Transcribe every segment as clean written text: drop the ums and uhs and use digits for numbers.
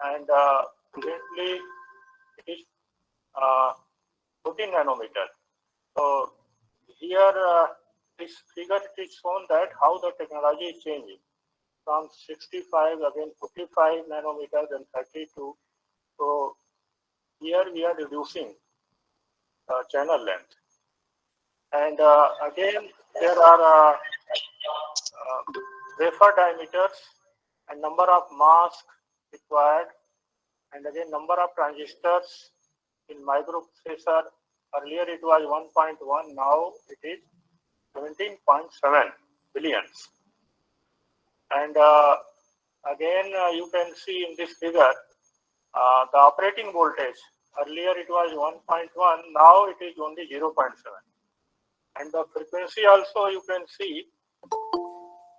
and presently it is 14 nanometer. So here this figure it is shown that how the technology is changing from 65 again 45 nanometers and 32. So here we are reducing channel length, and again there are wafer diameters and number of masks required, and again number of transistors in microprocessor. Earlier it was 1.1, now it is 17.7 billions. And again you can see in this figure the operating voltage. Earlier it was 1.1, now it is only 0.7. And the frequency also you can see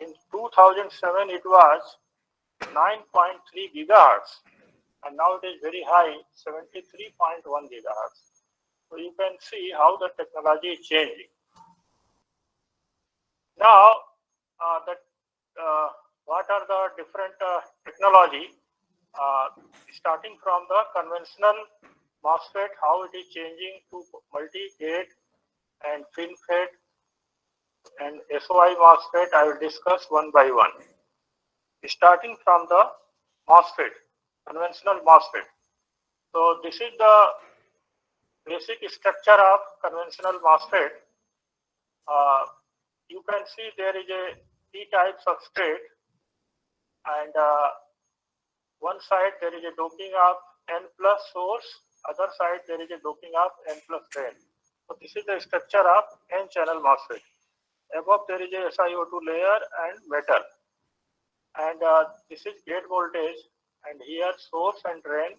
in 2007 it was 9.3 gigahertz, and now it is very high, 73.1 gigahertz. So you can see how the technology is changing. Now, what are the different technology? Starting from the conventional MOSFET, how it is changing to multi-gate and FinFET and SOI MOSFET, I will discuss one by one. Starting from the MOSFET, conventional MOSFET. So this is the basic structure of conventional MOSFET. You can see there is a P-type substrate, and one side there is a doping of N plus source, other side there is a doping of N plus drain. So this is the structure of N-channel MOSFET. Above there is a SiO2 layer and metal, and this is gate voltage, and here source and drain.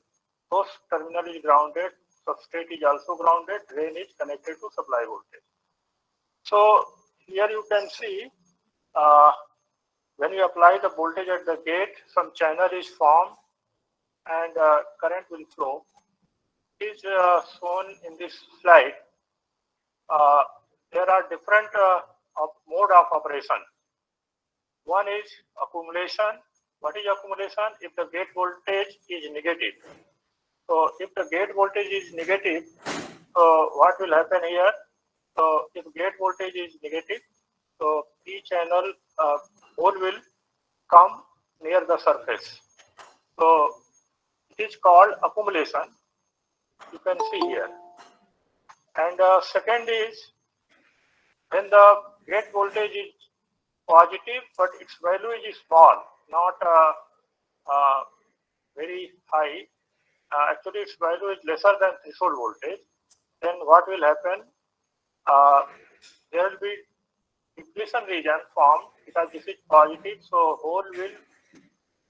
Source terminal is grounded, substrate is also grounded, drain is connected to supply voltage. So here you can see when you apply the voltage at the gate, some channel is formed and current will flow. It is shown in this slide. There are different mode of operation. One is accumulation. What is accumulation? If the gate voltage is negative. So if the gate voltage is negative, so what will happen here? So if gate voltage is negative, so P channel hole will come near the surface. So it is called accumulation. You can see here. And second is when the gate voltage is positive, but its value is small, not very high. Actually, its value is lesser than threshold voltage. Then what will happen? There will be depletion region formed because this is positive, so hole will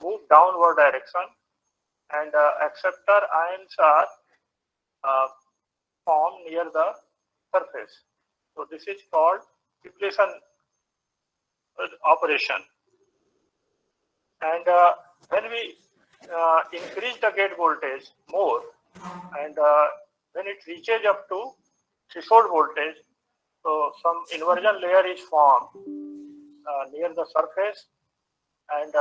move downward direction, and acceptor ions are formed near the surface. So this is called depletion operation. And when we increase the gate voltage more, and when it reaches up to threshold voltage, so some inversion layer is formed near the surface, and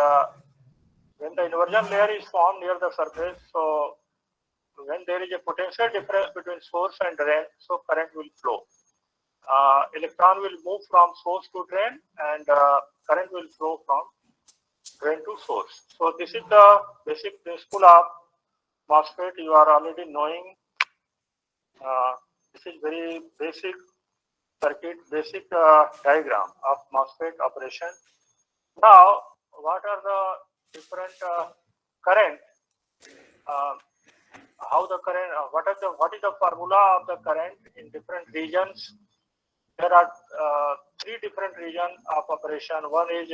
when the inversion layer is formed near the surface, so when there is a potential difference between source and drain, so current will flow. Electron will move from source to drain, and current will flow from drain to source. So this is the basic principle of MOSFET. You are already knowing. This is very basic circuit, basic diagram of MOSFET operation. Now, what are the different current? How the current? What is the formula of the current in different regions? There are three different regions of operation. One is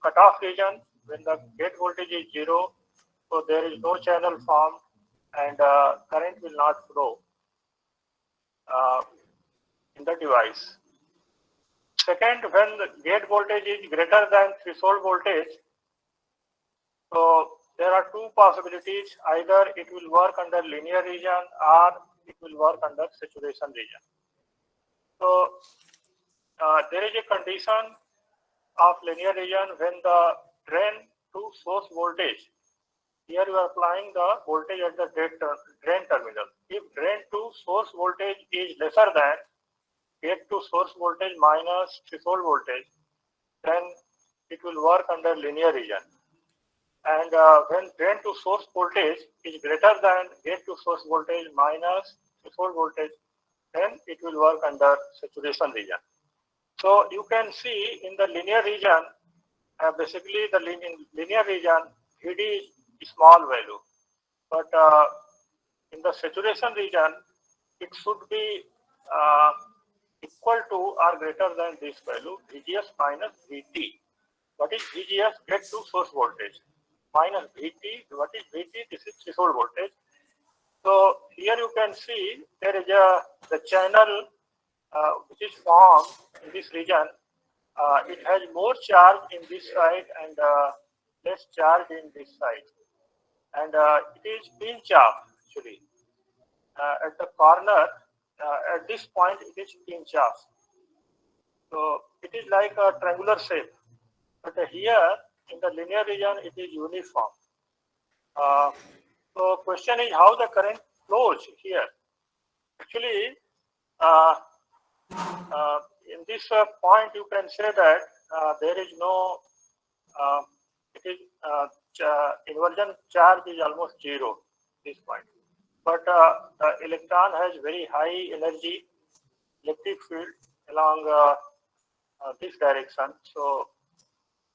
cutoff region, when the gate voltage is 0, so there is no channel formed and current will not flow in the device. Second, when the gate voltage is greater than threshold voltage, so there are two possibilities. Either it will work under linear region or it will work under saturation region. So there is a condition of linear region when the drain to source voltage Here you are applying the voltage at the drain terminal. If drain to source voltage is lesser than gate to source voltage minus threshold voltage, then it will work under linear region. And when drain to source voltage is greater than gate to source voltage minus threshold voltage, then it will work under saturation region. So you can see in the linear region, basically the linear region, Vd is small value, but in the saturation region, it should be equal to or greater than this value, Vgs minus Vt. What is Vgs? Get to source voltage minus Vt. What is Vt? This is threshold voltage. So here you can see there is the channel which is formed in this region. It has more charge in this side and less charge in this side, and it is pinch off actually at the corner. At this point, it is pinch off. So it is like a triangular shape, but here in the linear region, it is uniform. So question is how the current flows here. Actually, in this point, you can say that there is no, it is inversion charge is almost zero this point. But the electron has very high energy electric field along this direction. So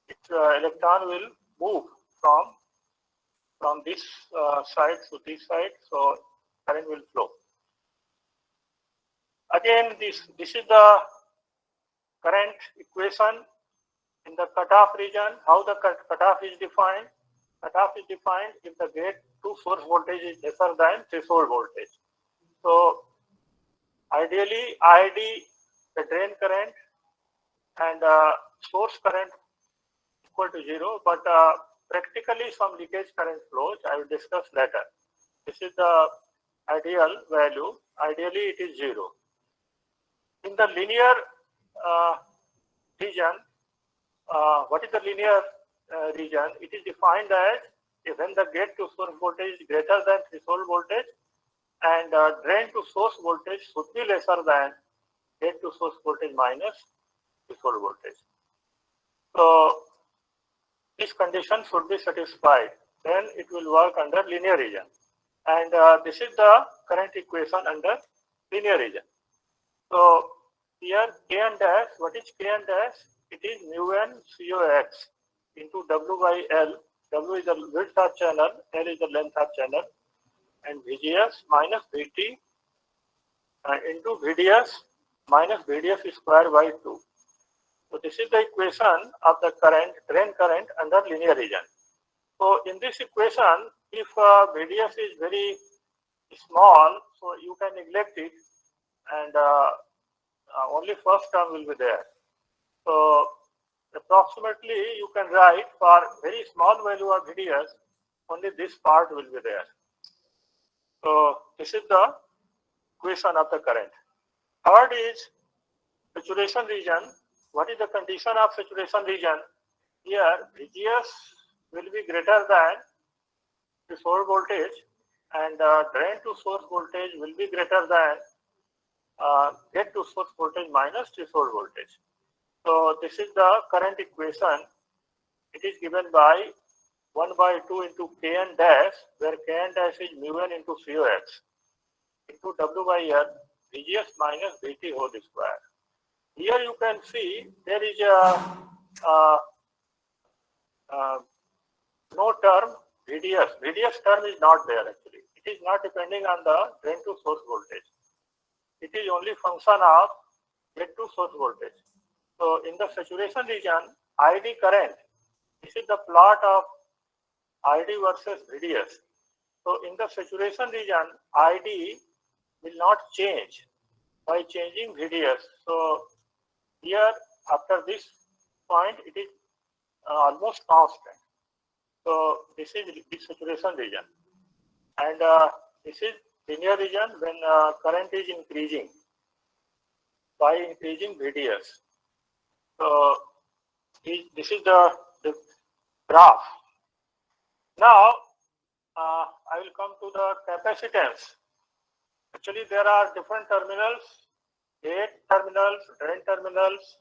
its electron will move from this side to this side. So current will flow. Again, this is the current equation in the cutoff region. How the cutoff is defined? Cutoff is defined if the gate to source voltage is lesser than threshold voltage. So ideally, ID, the drain current and source current equal to zero, but practically some leakage current flows. I will discuss later. This is the ideal value. Ideally, it is zero. In the linear region, what is the linear region? It is defined as when the gate to source voltage is greater than threshold voltage and drain to source voltage should be lesser than gate to source voltage minus threshold voltage. So this condition should be satisfied. Then it will work under linear region. And this is the current equation under linear region. So here K and dash, what is K and dash? It is mu n COX into W by L. W is the width of channel, L is the length of channel, and VGS minus VT into VDS minus VDS square by 2. So this is the equation of the current, drain current under linear region. So in this equation, if VDS is very small, so you can neglect it and only first term will be there. So approximately you can write for very small value of VDS, only this part will be there. So this is the equation of the current. Third is saturation region. What is the condition of saturation region? Here VGS will be greater than the source voltage and drain to source voltage will be greater than gate to source voltage minus threshold voltage. So this is the current equation. It is given by 1 by 2 into Kn dash, where Kn dash is mu n into COX into W by L VGS minus VT whole square. Here you can see there is no term VDS. VDS term is not there actually. It is not depending on the drain to source voltage. It is only function of gate to source voltage. So in the saturation region, ID current, this is the plot of ID versus VDS. So in the saturation region, ID will not change by changing VDS. So here after this point, it is almost constant. So this is the saturation region. And this is linear region when current is increasing by increasing VDS. So this is the graph. Now come to the capacitance. Actually, there are different terminals, gate terminals, drain terminals,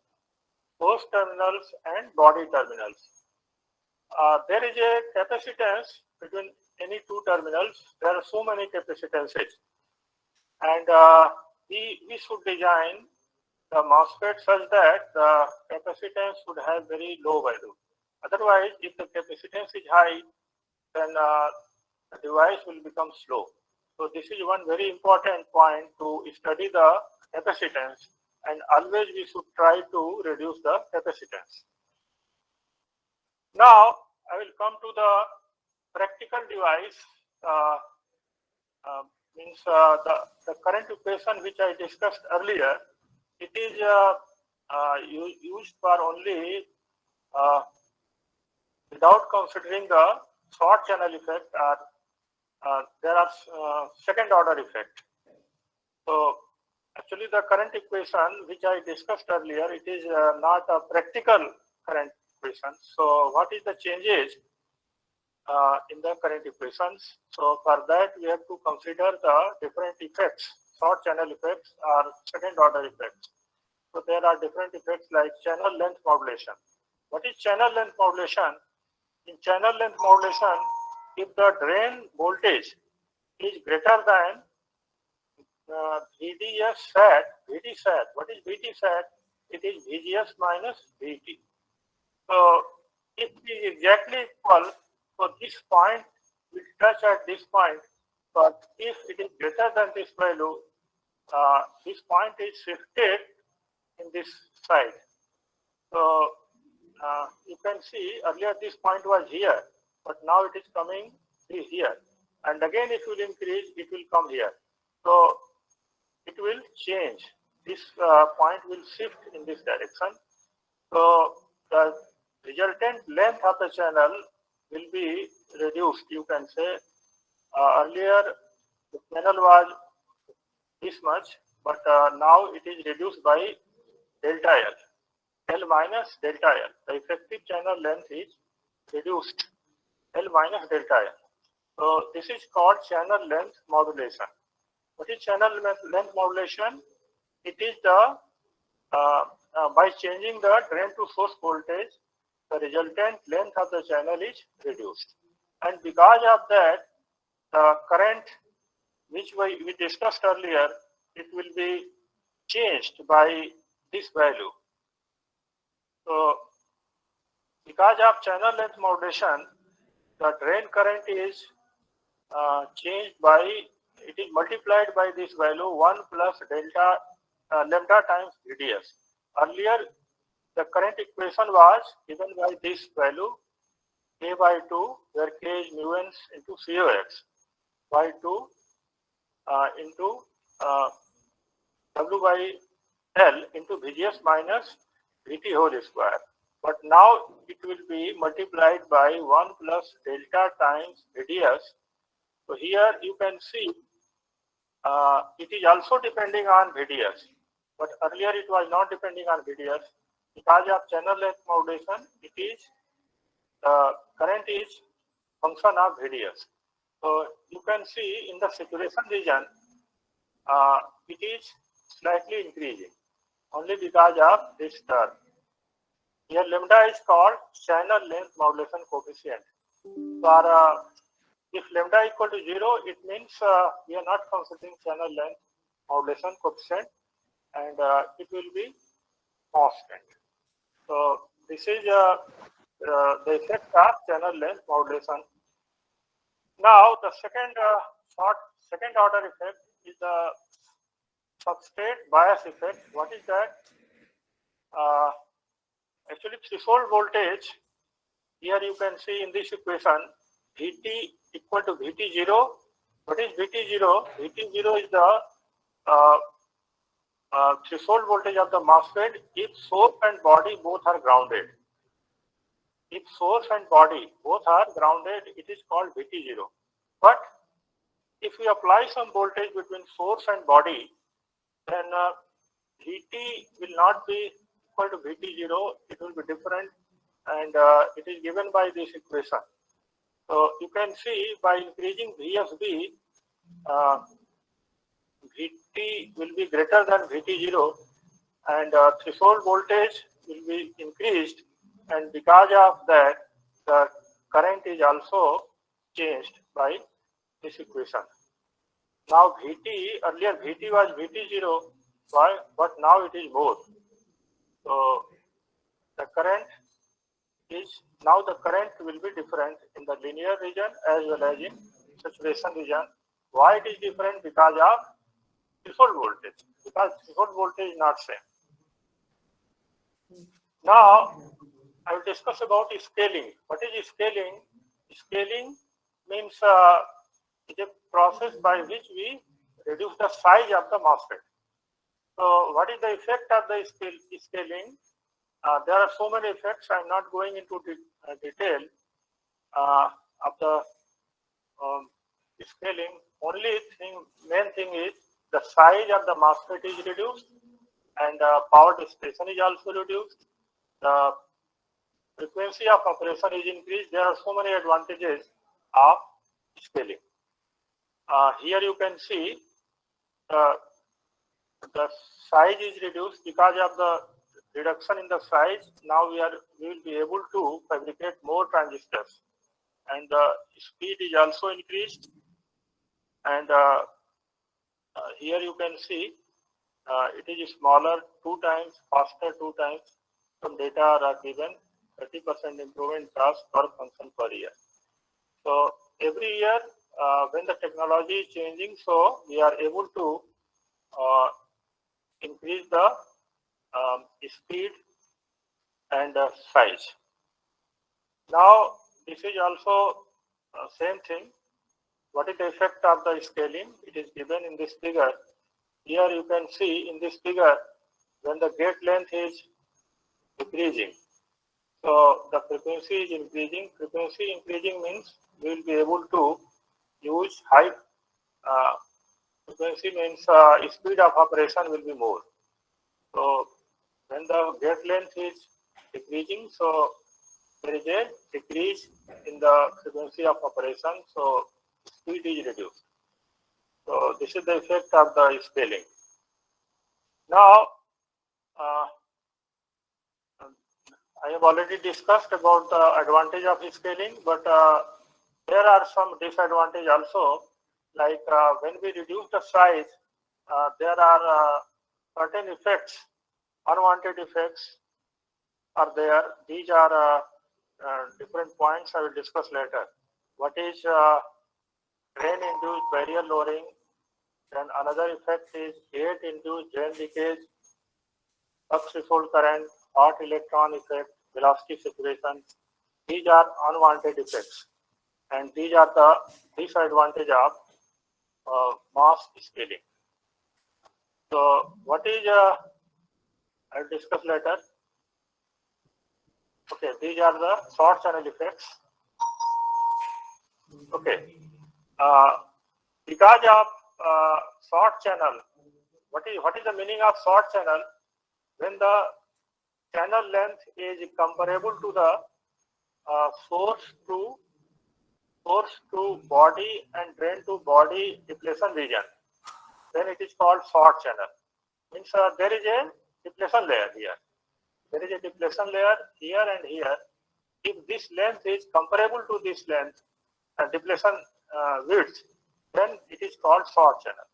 source terminals, and body terminals. There is a capacitance between any two terminals. There are so many capacitances, and we should design the MOSFET such that the capacitance should have very low value. Otherwise, if the capacitance is high, then the device will become slow. So this is one very important point to study the capacitance, and always we should try to reduce the capacitance. Now I will come to the practical device. The current equation which I discussed earlier, it is used for only without considering the short channel effect, or there are second order effect. So actually the current equation which I discussed earlier, it is not a practical current equation. So what is the changes in the current equations? So for that we have to consider the different effects, short channel effects or second order effects. So there are different effects like channel length modulation. What is channel length modulation? In channel length modulation, if the drain voltage is greater than VDS SAT, VD SAT, what is VD SAT? It is VGS minus VT. So if it is exactly equal, so this point will touch at this point, but if it is greater than this value, this point is shifted in this side. So you can see earlier this point was here, but now it is coming here. And again, if you will increase, it will come here. So it will change. This point will shift in this direction. So the resultant length of the channel will be reduced. You can say earlier the channel was this much, but now it is reduced by delta L minus delta L. The effective channel length is reduced L minus delta L. So this is called channel length modulation. What is channel length modulation? It is the by changing the drain to source voltage, the resultant length of the channel is reduced. And because of that, the current which we discussed earlier, it will be changed by this value. So because of channel length modulation, the drain current is changed by, it is multiplied by this value 1 plus delta lambda times VDS. Earlier, the current equation was given by this value K by 2, where K is mu n into COX by 2 into W by L into VGS minus VT whole square. But now it will be multiplied by 1 plus delta times VDS. So here you can see it is also depending on VDS, but earlier it was not depending on VDS. Because of channel length modulation, it is current is function of VDS. So you can see in the saturation region, it is slightly increasing only because of this term. Here lambda is called channel length modulation coefficient. For if lambda equal to 0, it means we are not considering channel length modulation coefficient, and it will be constant. So this is the effect of channel length modulation. Now the second order effect is the substrate bias effect. What is that? Actually, threshold voltage, here you can see in this equation Vt equal to Vt0. What is Vt0? Vt0 is the threshold voltage of the MOSFET if source and body both are grounded. If source and body both are grounded, it is called Vt0. But if we apply some voltage between source and body, then Vt will not be equal to Vt0, it will be different, and it is given by this equation. So you can see by increasing VFB, VT will be greater than VT0 and threshold voltage will be increased, and because of that the current is also changed by this equation. Now VT, earlier VT was VT0, why? But now it is both. So the current is, now the current will be different in the linear region as well as in saturation region. Why it is different? Because of threshold voltage. Because threshold voltage is not same. Now I will discuss about scaling. What is scaling? Scaling means is a process by which we reduce the size of the MOSFET. So what is the effect of the scaling? There are so many effects. I am not going into detail of the scaling. Only main thing is the size of the MOSFET is reduced and power dissipation is also reduced. The frequency of operation is increased. There are so many advantages of scaling. Here you can see the size is reduced because of the reduction in the size. Now we will be able to fabricate more transistors, and the speed is also increased. And here you can see it is smaller 2 times, faster 2 times. Some data are given, 30% improvement in cost per function per year. So every year when the technology is changing, so we are able to increase the speed and size. Now this is also same thing. What is the effect of the scaling? It is given in this figure. Here you can see in this figure when the gate length is decreasing, so the frequency is increasing. Frequency increasing means we will be able to use high frequency, means speed of operation will be more. So when the gate length is decreasing, so there is a decrease in the frequency of operation, so speed is reduced. So this is the effect of the scaling. Now I have already discussed about the advantage of scaling, but there are some disadvantages also. Like when we reduce the size, there are certain effects, unwanted effects are there. These are different points I will discuss later. What is drain-induced barrier lowering? Then another effect is gate-induced drain leakage, threshold current, hot electron effect, velocity separation. These are unwanted effects, and these are the disadvantage of mass scaling. So what is I will discuss later. Okay, these are the short channel effects. Okay, because of short channel, what is the meaning of short channel? When the channel length is comparable to the source to body and drain to body depletion region, then it is called short channel. Means there is a depletion layer here. There is a depletion layer here and here. If this length is comparable to this length, depletion width, then it is called short channel.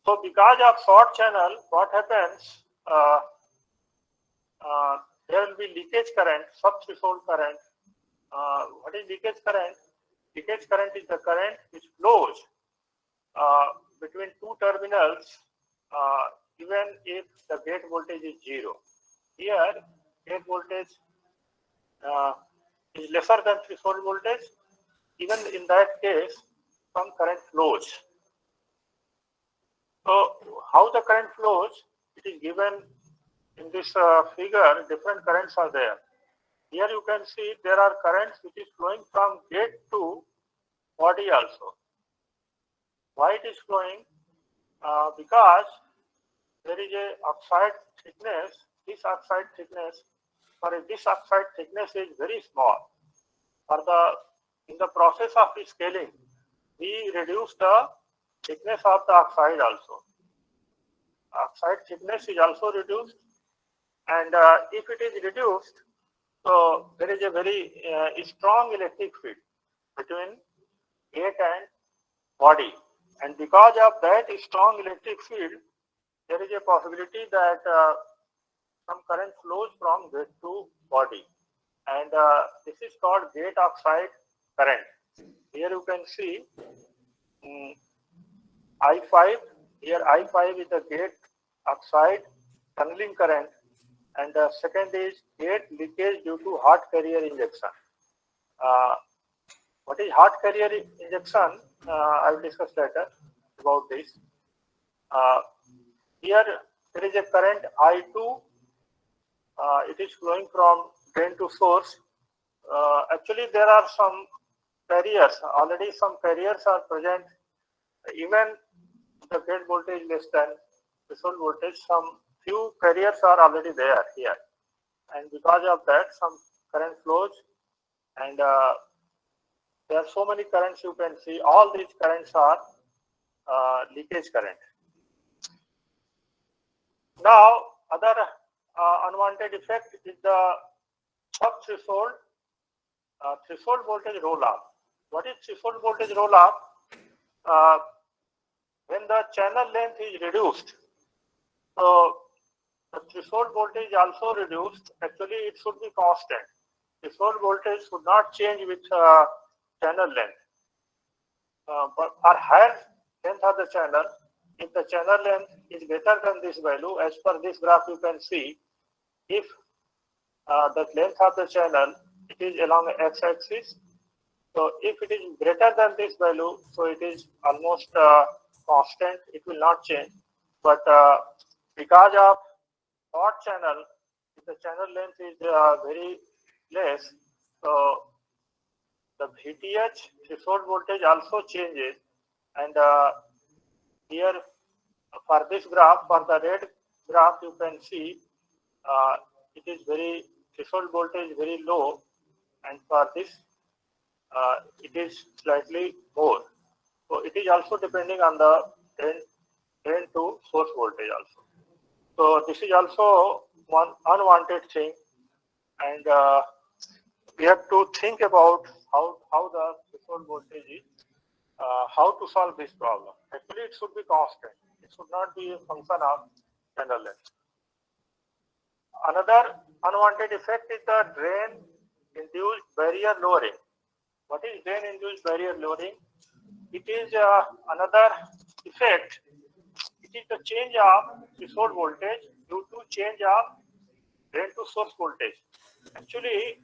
So because of short channel, what happens? There will be leakage current, sub-threshold current. What is leakage current? Leakage current is the current which flows between two terminals, even if the gate voltage is 0. Here, gate voltage is lesser than threshold voltage. Even in that case, some current flows. So, how the current flows? It is given in this figure. Different currents are there. Here you can see there are currents which is flowing from gate to body also. Why it is flowing? Because there is a oxide thickness. This oxide thickness is very small. For the in the process of scaling, we reduce the thickness of the oxide also. Oxide thickness is also reduced, and if it is reduced, so there is a very strong electric field between gate and body, and because of that strong electric field, there is a possibility that some current flows from gate to body, and this is called gate oxide current. Here you can see I5. Here I5 is the gate oxide tunneling current, and the second is gate leakage due to hot carrier injection. What is hot carrier injection? I will discuss later about this. Here there is a current I2. It is flowing from drain to source. Actually, there are some carriers. Already some carriers are present. Even the gate voltage less than threshold voltage, some few carriers are already there here, and because of that, some current flows, and there are so many currents you can see. All these currents are leakage current. Now, other unwanted effect is the sub-threshold threshold voltage roll-off. What is threshold voltage roll-off? When the channel length is reduced, so the threshold voltage also reduced. Actually, it should be constant. Threshold voltage should not change with channel length. But for higher length of the channel, if the channel length is greater than this value, as per this graph you can see, if the length of the channel, it is along x-axis. So if it is greater than this value, so it is almost constant, it will not change. But because of short channel, if the channel length is very less, so the VTH threshold voltage also changes. And here for this graph, for the red graph, you can see it is very threshold voltage very low, and for this it is slightly more. So it is also depending on the drain to source voltage also. So this is also one unwanted thing, and we have to think about how the threshold voltage is, how to solve this problem. Actually, it should be constant. It should not be a function of channel length. Another unwanted effect is the drain-induced barrier lowering. What is drain-induced barrier lowering? It is another effect. It is the change of threshold voltage due to change of drain to source voltage. Actually,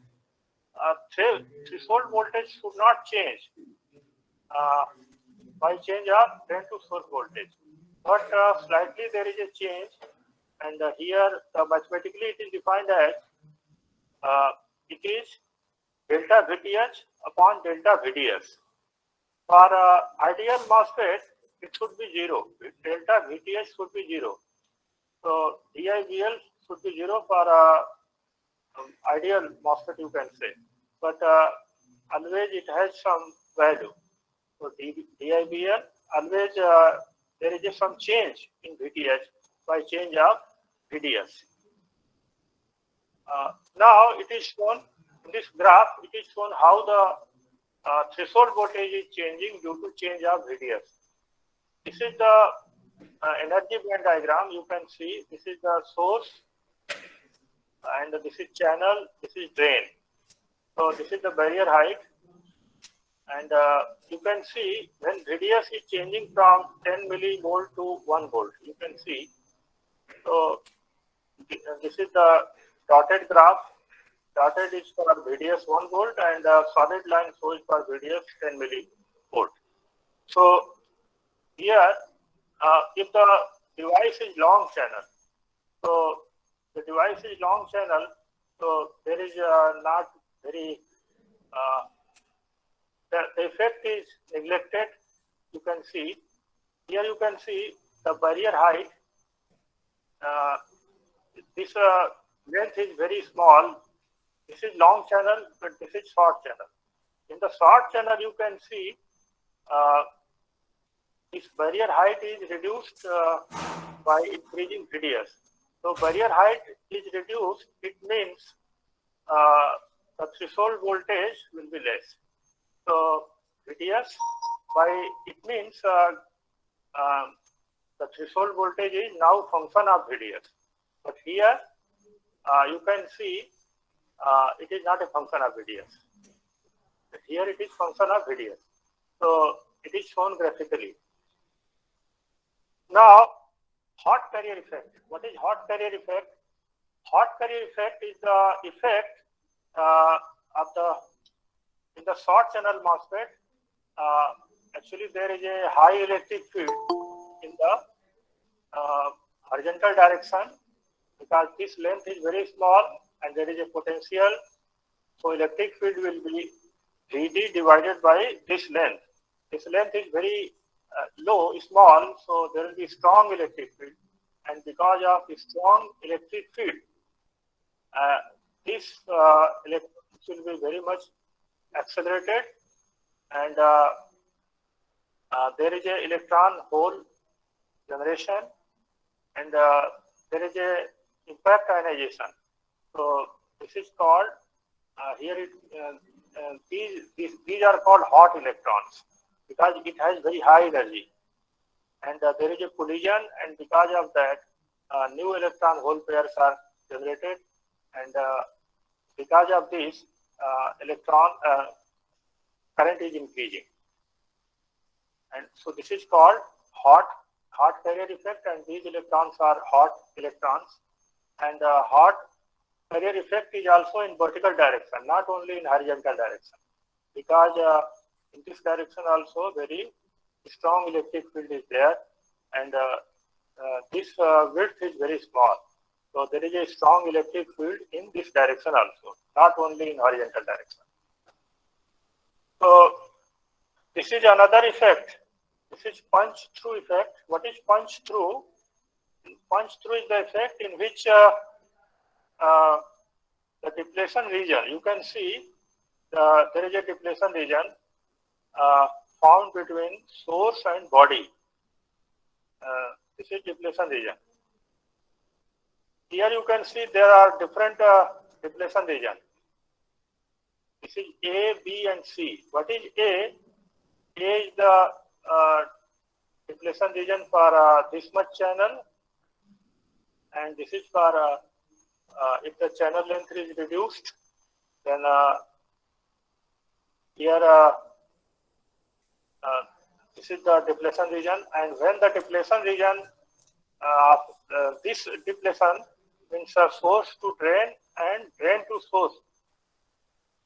threshold voltage should not change by change of drain to source voltage, but slightly there is a change, and here mathematically it is defined as it is delta VTH upon delta VDS. For ideal MOSFET, it should be 0. Delta VTH should be 0. So DIVL should be 0 for ideal MOSFET, you can say. But always it has some value. So DIVL, always there is some change in VTH by change of VDS. Now it is shown in this graph, it is shown how the threshold voltage is changing due to change of VDS. This is the energy band diagram. You can see this is the source, and this is channel, this is drain. So this is the barrier height, and you can see when VDS is changing from 10 millivolt to 1 volt. You can see. So this is the dotted graph. Dotted is for VDS 1 volt, and solid line shows for VDS 10 millivolt. So here, if the device is long channel, so the device is long channel, so there is not very, the effect is neglected. You can see, here you can see the barrier height. This length is very small. This is long channel, but this is short channel. In the short channel, you can see this barrier height is reduced by increasing radius. So barrier height is reduced, it means the threshold voltage will be less. So radius by, it means the threshold voltage is now function of radius. But here you can see it is not a function of radius. Here it is function of radius. So it is shown graphically. Now, hot carrier effect. What is hot carrier effect? Hot carrier effect is the effect of the, in the short channel MOSFET. Actually, there is a high electric field in the horizontal direction because this length is very small and there is a potential. So electric field will be Vd divided by this length. This length is very low, small, so there will be strong electric field. And because of the strong electric field, this electrons will be very much accelerated, and there is a electron hole generation, and there is a impact ionization. So this is called here it these are called hot electrons because it has very high energy, and there is a collision, and because of that new electron hole pairs are generated, and because of this electron current is increasing, and so this is called hot carrier effect, and these electrons are hot electrons, and hot carrier effect is also in vertical direction, not only in horizontal direction, because in this direction also very strong electric field is there, and this width is very small. So there is a strong electric field in this direction also, not only in horizontal direction. So this is another effect. This is punch through effect. What is punch through? Punch through is the effect in which the depletion region, you can see there is a depletion region found between source and body. This is depletion region. Here you can see there are different depletion region. This is A, B, and C. What is A? A is the depletion region for this much channel, and this is for if the channel length is reduced, then here this is the depletion region, and when the depletion region this depletion means source to drain and drain to source,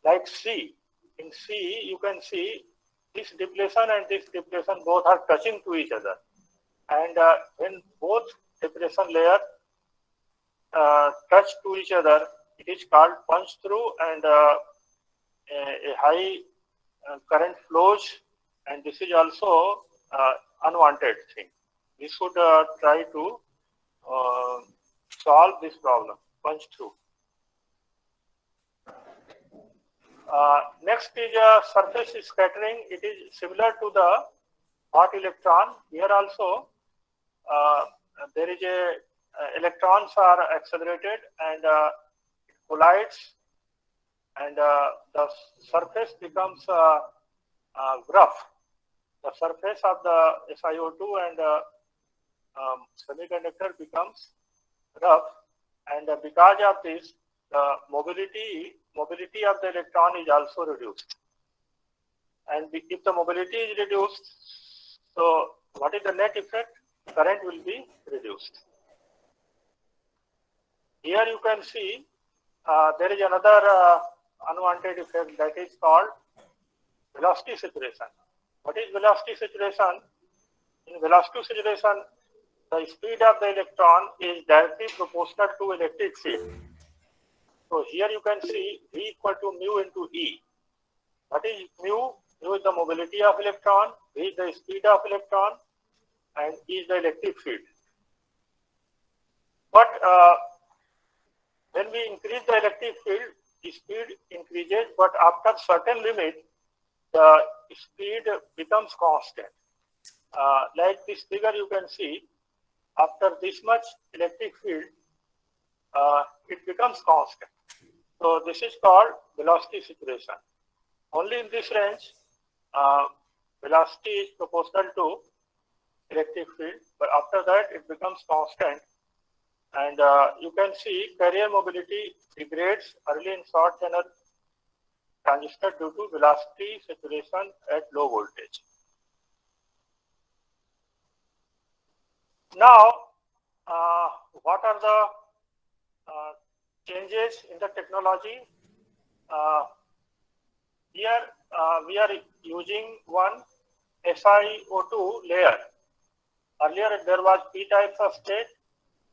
like C. In C you can see this depletion and this depletion both are touching to each other, and when both depletion layer touch to each other, it is called punch through, and a high current flows, and this is also unwanted thing. We should try to solve this problem, punch through. Next is surface scattering. It is similar to the hot electron. Here also there is a electrons are accelerated and it collides, and the surface becomes rough. The surface of the SiO2 and semiconductor becomes rough, and because of this, the mobility of the electron is also reduced. And if the mobility is reduced, so what is the net effect? Current will be reduced. Here you can see there is another unwanted effect, that is called velocity saturation. What is velocity saturation? In velocity saturation, the speed of the electron is directly proportional to electric field. So here you can see V equal to mu into E. What is mu? Mu is the mobility of electron, V is the speed of electron, and E is the electric field. But when we increase the electric field, the speed increases, but after certain limit, the speed becomes constant. Like this figure you can see, after this much electric field, it becomes constant. So this is called velocity saturation. Only in this range, velocity is proportional to electric field, but after that it becomes constant. And you can see carrier mobility degrades early in short channel transistor due to velocity saturation at low voltage. Now, what are the changes in the technology? Here we are using one SiO2 layer. Earlier there was P type substrate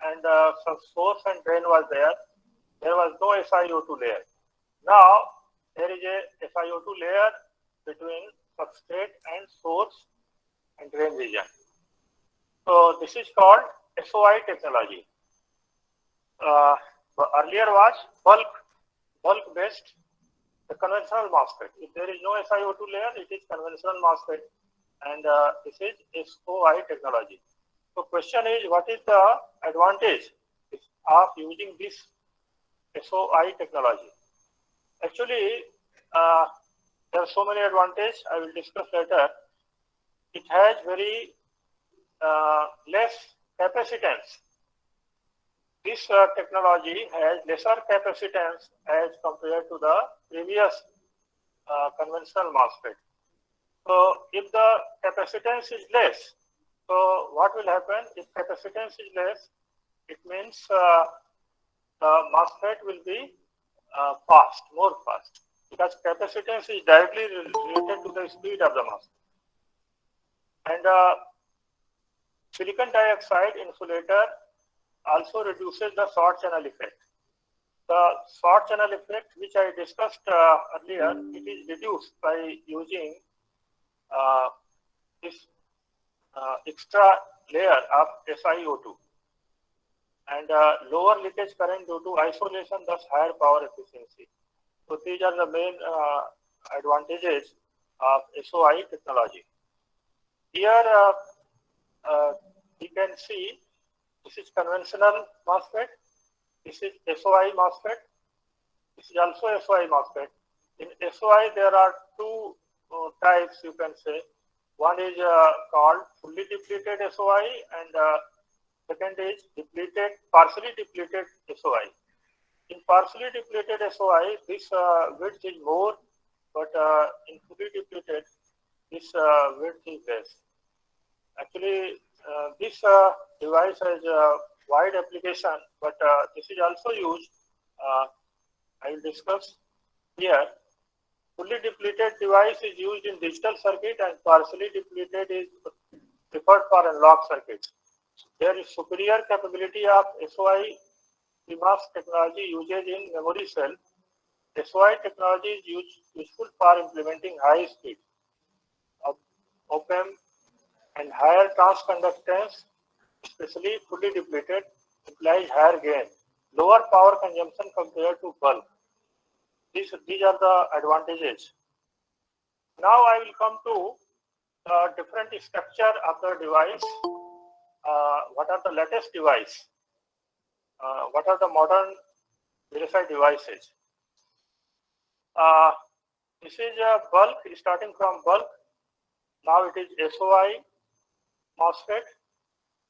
and some source and drain was there. There was no SiO2 layer. Now there is a SiO2 layer between substrate and source and drain region. So this is called SOI technology. Earlier was bulk based, the conventional MOSFET. If there is no SiO2 layer, it is conventional MOSFET, and this is SOI technology. So question is, what is the advantage of using this SOI technology? Actually, there are so many advantages I will discuss later. It has very less capacitance. This technology has lesser capacitance as compared to the previous conventional MOSFET. So if the capacitance is less, so what will happen? If capacitance is less, it means the MOSFET will be more fast, because capacitance is directly related to the speed of the MOSFET. And silicon dioxide insulator also reduces the short channel effect. The short channel effect, which I discussed earlier, it is reduced by using this extra layer of SiO2, and lower leakage current due to isolation, thus higher power efficiency. So these are the main advantages of SOI technology. Here we can see this is conventional MOSFET, this is SOI MOSFET, this is also SOI MOSFET. In SOI there are two types, you can say. One is called fully depleted SOI, and second is partially depleted SOI. In partially depleted SOI, this width is more, but in fully depleted, this width is less. Actually, this device has a wide application, but this is also used. I will discuss here. Fully depleted device is used in digital circuit, and partially depleted is preferred for analog circuits. There is superior capability of SOI CMOS technology usage in memory cell. SOI technology is useful for implementing high speed op-amp and higher transconductance, especially fully depleted, implies higher gain, lower power consumption compared to bulk. These are the advantages. Now I will come to the different structure of the device. What are the latest device? What are the modern VLSI devices? This is a bulk, starting from bulk. Now it is SOI MOSFET,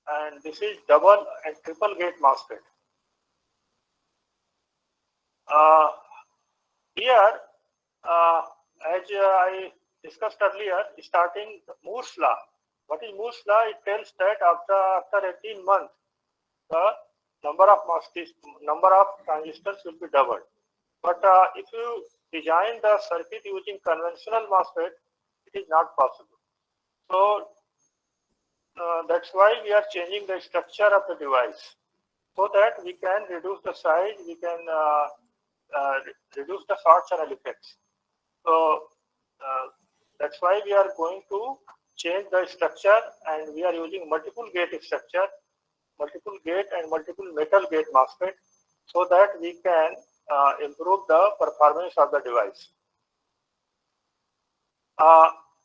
and this is double and triple gate MOSFET. Here, as I discussed earlier, starting Moore's law. What is Moore's law? It tells that after 18 months, the number of transistors will be doubled. But if you design the circuit using conventional MOSFET, it is not possible. So that's why we are changing the structure of the device, so that we can reduce the size, we can reduce the short channel effects. So that's why we are going to change the structure, and we are using multiple gate structure, multiple gate and multiple metal gate MOSFET, so that we can improve the performance of the device.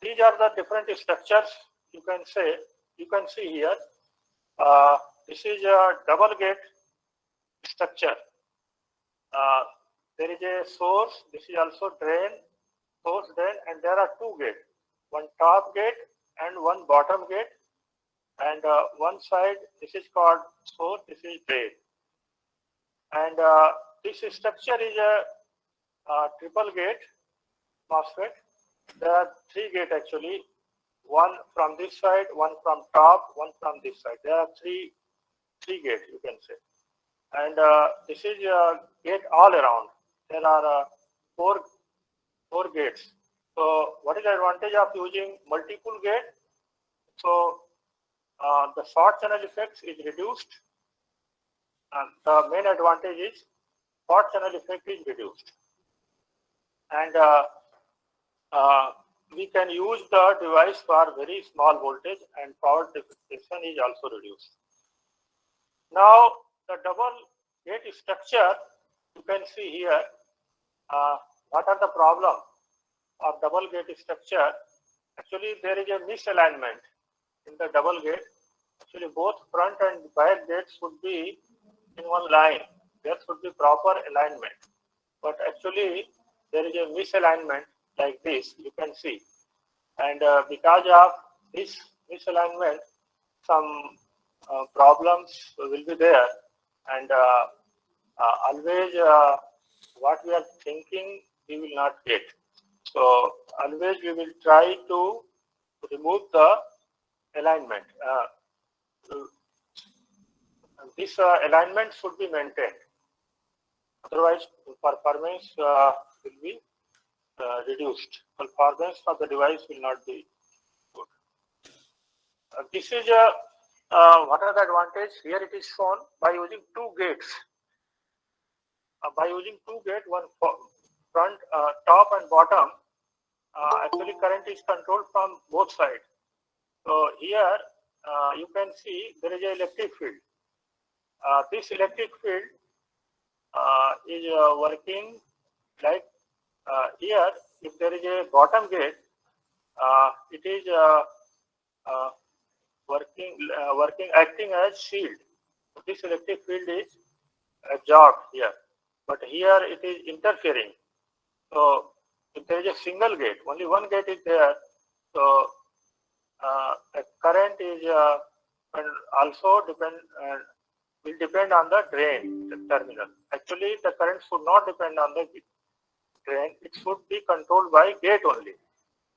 These are the different structures you can see here. This is a double gate structure. There is a source. This is also drain, source drain, and there are two gates, one top gate and one bottom gate. And one side, this is called source, this is drain. And this structure is a triple gate MOSFET. There are three gates actually, one from this side, one from top, one from this side. There are three gates, you can say. And this is a gate all around. There are four gates. So what is the advantage of using multiple gate? So the short channel effects is reduced. And the main advantage is short channel effect is reduced. And we can use the device for very small voltage, and power dissipation is also reduced. Now the double gate structure, you can see here, what are the problem of double gate structure? Actually, there is a misalignment in the double gate. Actually, both front and back gates should be in one line. There should be proper alignment. But actually, there is a misalignment like this, you can see. And because of this misalignment, some problems will be there. And always what we are thinking, we will not get. So always we will try to remove the alignment. This alignment should be maintained. Otherwise, performance will be reduced. Performance of the device will not be good. This is what are the advantages? Here it is shown by using two gates. By using two gates, one front, top and bottom, actually current is controlled from both sides. So here you can see there is an electric field. This electric field is working like here. If there is a bottom gate, it is acting as shield. This electric field is absorbed here, but here it is interfering. So if there is a single gate, only one gate is there, so the current is and also will depend on the drain, the terminal. Actually, the current should not depend on the drain. It should be controlled by gate only.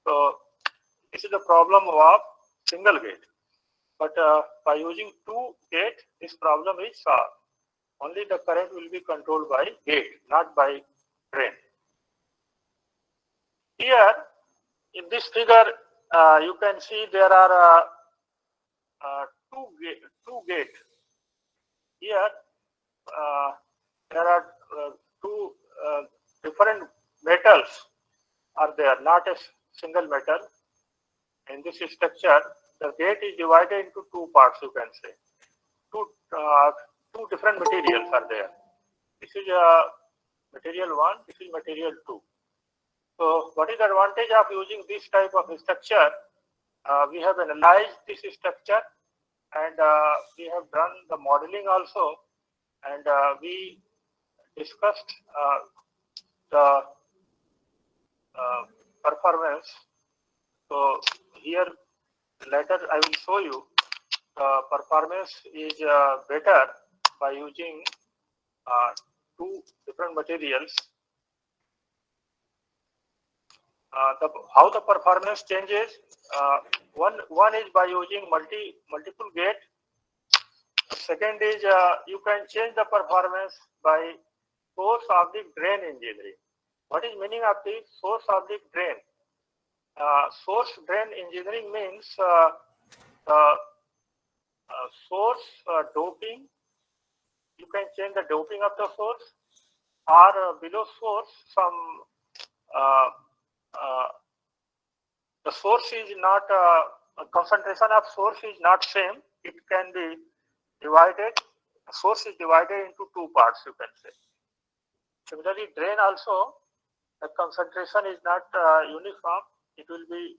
So this is the problem of single gate. But by using two gate, this problem is solved. Only the current will be controlled by gate, not by drain. Here, in this figure, you can see there are two gate. Here, there are two different metals are there, not a single metal. In this structure, the gate is divided into two parts, you can say. Two different materials are there. This is material 1, this is material 2. So what is the advantage of using this type of structure? We have analyzed this structure, and we have done the modeling also, and we discussed the performance. So here later I will show you the performance is better by using two different materials. How the performance changes? One is by using multiple gate. Second is you can change the performance by source oblique drain engineering. What is meaning of the source oblique drain? Source drain engineering means source doping. You can change the doping of the source, or below source some the source is not concentration of source is not same. It can be divided. Source is divided into two parts, you can say. Similarly, drain also, the concentration is not uniform. it will be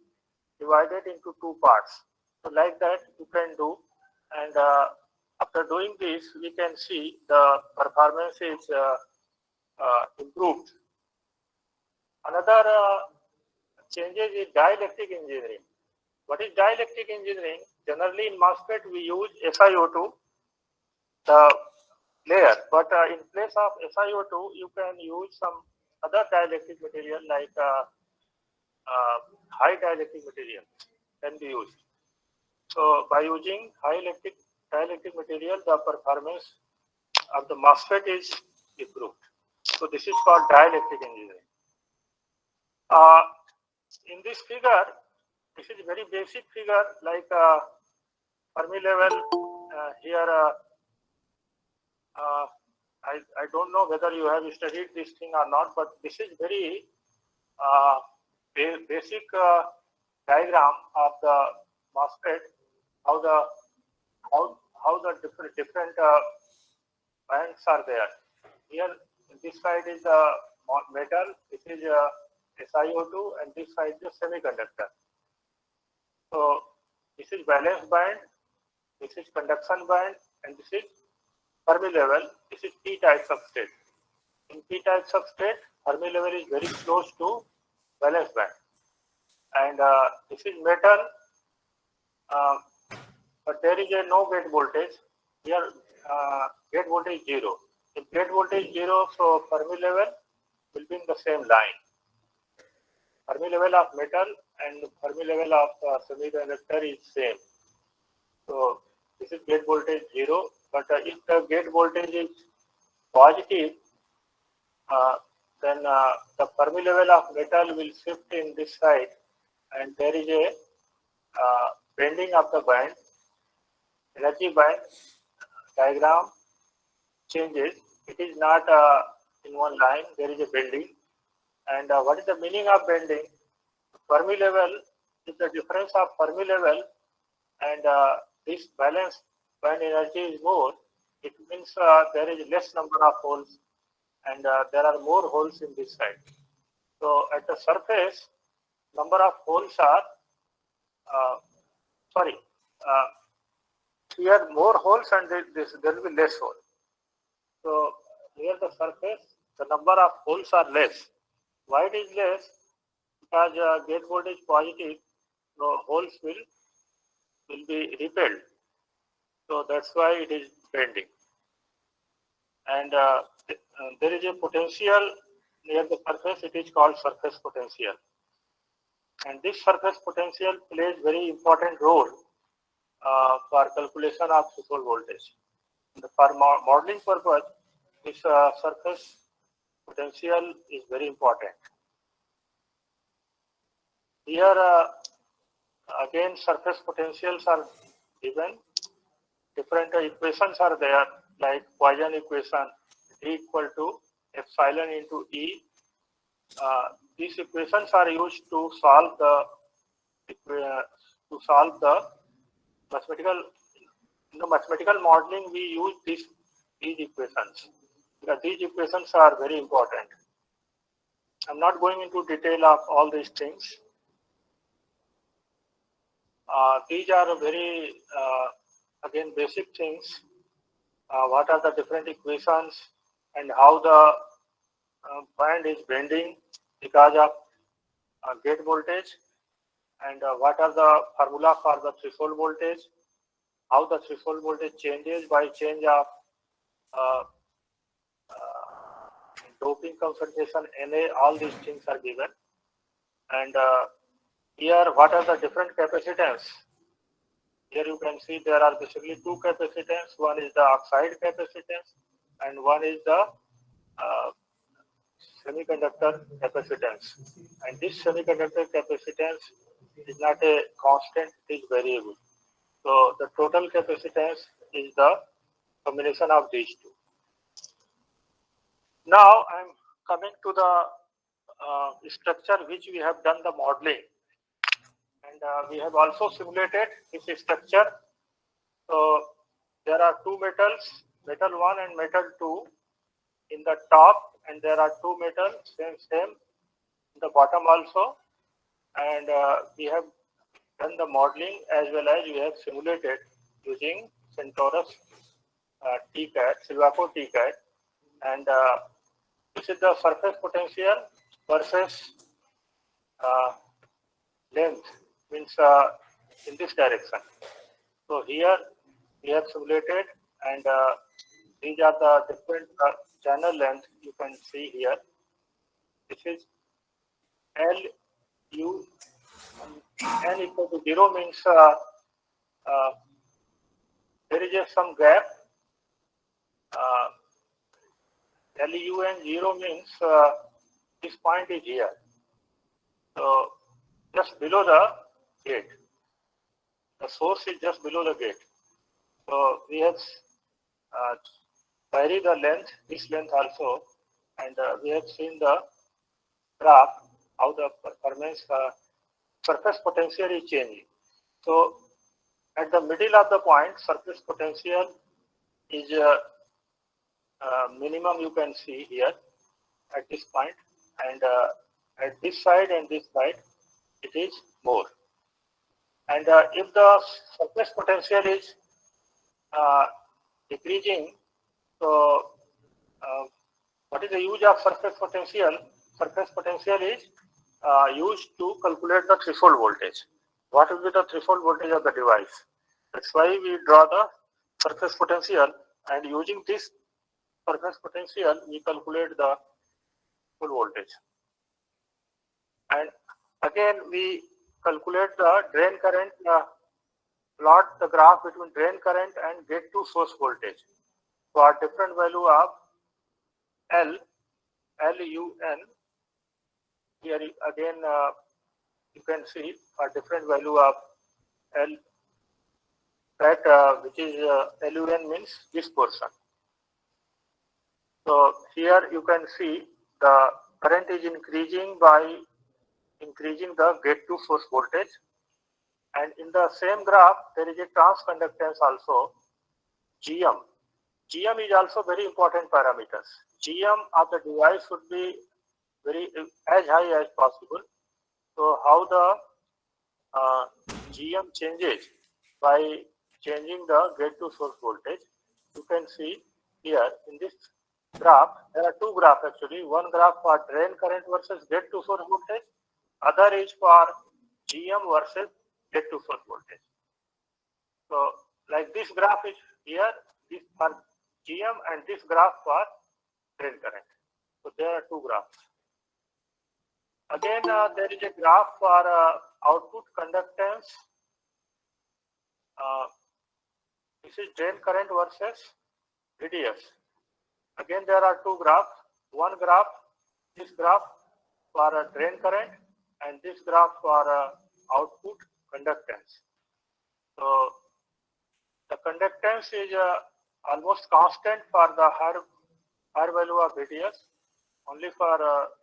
divided into two parts. So like that you can do, and after doing this, we can see the performance is improved. Another changes is dielectric engineering. What is dielectric engineering? Generally in MOSFET we use SiO2, the layer, but in place of SiO2 you can use some other dielectric material like high dielectric material can be used. So by using high dielectric material, the performance of the MOSFET is improved. So this is called dielectric engineering. In this figure, this is very basic figure like Fermi level. Here, I don't know whether you have studied this thing or not, but this is very basic diagram of the MOSFET, how the different bands are there. Here, this side is metal, this is SiO2, and this side is semiconductor. So this is valence band, this is conduction band, and this is Fermi level. This is p-type substrate. In p-type substrate, Fermi level is very close to valence band, and this is metal, but there is a no gate voltage. Here, gate voltage 0. If gate voltage 0, so Fermi level will be in the same line. Fermi level of metal and Fermi level of semiconductor is same. So this is gate voltage 0, but if the gate voltage is positive, then the Fermi level of metal will shift in this side, and there is a bending of the band. Energy band diagram changes. It is not in one line. There is a bending. And what is the meaning of bending? Fermi level is the difference of Fermi level, and this valence band energy is more. It means there is less number of holes, and there are more holes in this side. So at the surface, number of holes are here more holes, and there will be less holes. So near the surface, the number of holes are less. Why it is less? Because gate voltage positive, so holes will be repelled. So that's why it is bending. And there is a potential near the surface. It is called surface potential. And this surface potential plays very important role for calculation of threshold voltage. For modeling purpose, this surface potential is very important. Here again surface potentials are given. Different equations are there, like Poisson equation, D equal to epsilon into E. These equations are used to solve the mathematical. In the mathematical modeling, we use these equations. Because these equations are very important. I'm not going into detail of all these things. These are very again basic things. What are the different equations and how the band is bending because of gate voltage, and what are the formula for the threshold voltage, how the threshold voltage changes by change of doping concentration, Na, all these things are given. And here what are the different capacitance? Here you can see there are basically two capacitance. One is the oxide capacitance and one is the semiconductor capacitance. And this semiconductor capacitance is not a constant, it is variable. So the total capacitance is the combination of these two. Now I'm coming to the structure which we have done the modeling, and we have also simulated this structure. So there are two metals, metal 1 and metal 2 in the top, and there are two metals same in the bottom also, and we have done the modeling as well as we have simulated using Centaurus TCAD, Silvaco TCAD, and this is the surface potential versus length, means in this direction. So here we have simulated, and these are the different channel length you can see here. This is L, U, N equal to 0 means there is some gap. LUN 0 means this point is here. So just below the gate. The source is just below the gate. So we have varied the length, this length also, and we have seen the graph how the performance surface potential is changing. So at the middle of the point, surface potential is minimum, you can see here at this point, and at this side and this side it is more. And if the surface potential is decreasing, so what is the use of surface potential? Surface potential is used to calculate the threshold voltage. What will be the threshold voltage of the device? That's why we draw the surface potential, and using this surface potential we calculate the full voltage. And again we calculate the drain current, plot the graph between drain current and gate to source voltage for different value of L, LUN. Here again you can see a different value of L, that which is LUN means this portion. So here you can see the current is increasing by increasing the gate to source voltage, and in the same graph there is a transconductance also, GM. GM is also very important parameters. GM of the device should be very as high as possible. So how the GM changes by changing the gate to source voltage, you can see here in this graph. There are two graphs actually. One graph for drain current versus gate to source voltage. Other is for GM versus gate to source voltage. So like this graph is here, this for GM, and this graph for drain current. So there are two graphs. Again there is a graph for output conductance. This is drain current versus radius. Again there are two graphs. One graph, this graph for drain current, and this graph for output conductance. So the conductance is almost constant for the higher value of radius. Only for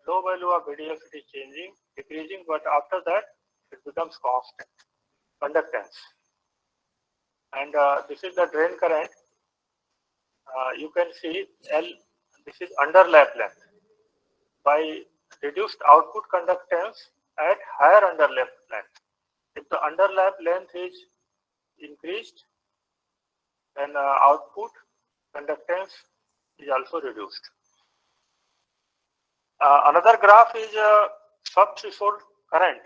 low value of radius it is changing, decreasing, but after that it becomes constant conductance. And this is the drain current. You can see L, this is underlap length. By reduced output conductance at higher underlap length. If the underlap length is increased, then output conductance is also reduced. Another graph is sub-threshold current.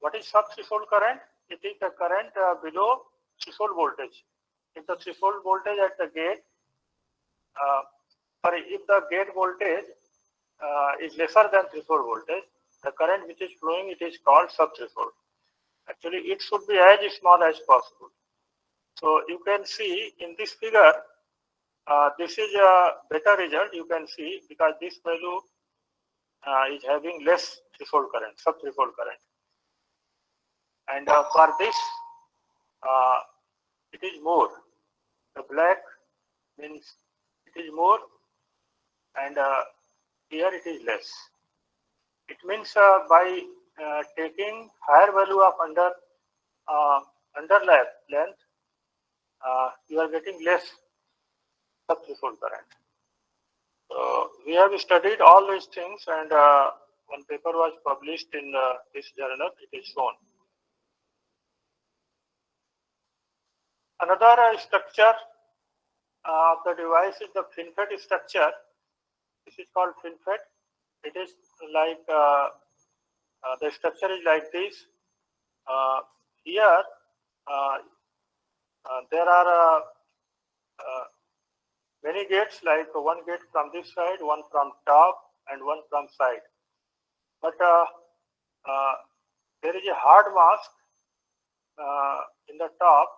What is sub-threshold current? It is the current below threshold voltage. If the threshold voltage at the gate, if the gate voltage is lesser than threshold voltage, the current which is flowing, it is called sub-threshold. Actually, it should be as small as possible. So you can see in this figure, this is a better result. You can see because this value is having less threshold current, sub-threshold current. And for this, it is more. The black means it is more, and here it is less. It means by taking higher value of underlap length, you are getting less sub-threshold current. So we have studied all these things, and one paper was published in this journal. It is shown. Another structure of the device is the FinFET structure. This is called FinFET. It is like the structure is like this. Here there are many gates, like one gate from this side, one from top, and one from side. But there is a hard mask in the top.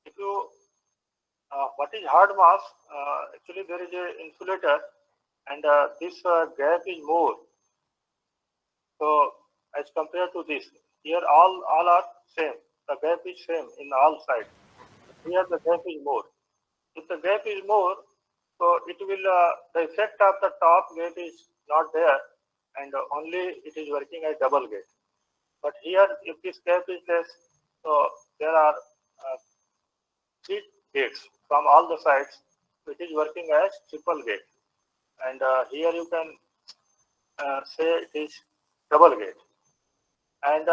If you what is hard mask? Actually, there is a insulator, and this gap is more. So as compared to this, here all are same. The gap is same in all sides. Here the gap is more. If the gap is more, so it will the effect of the top gate is not there, and only it is working as double gate. But here, if this gap is less, so there are 3 gates from all the sides. It is working as triple gate, and here you can say it is double gate. And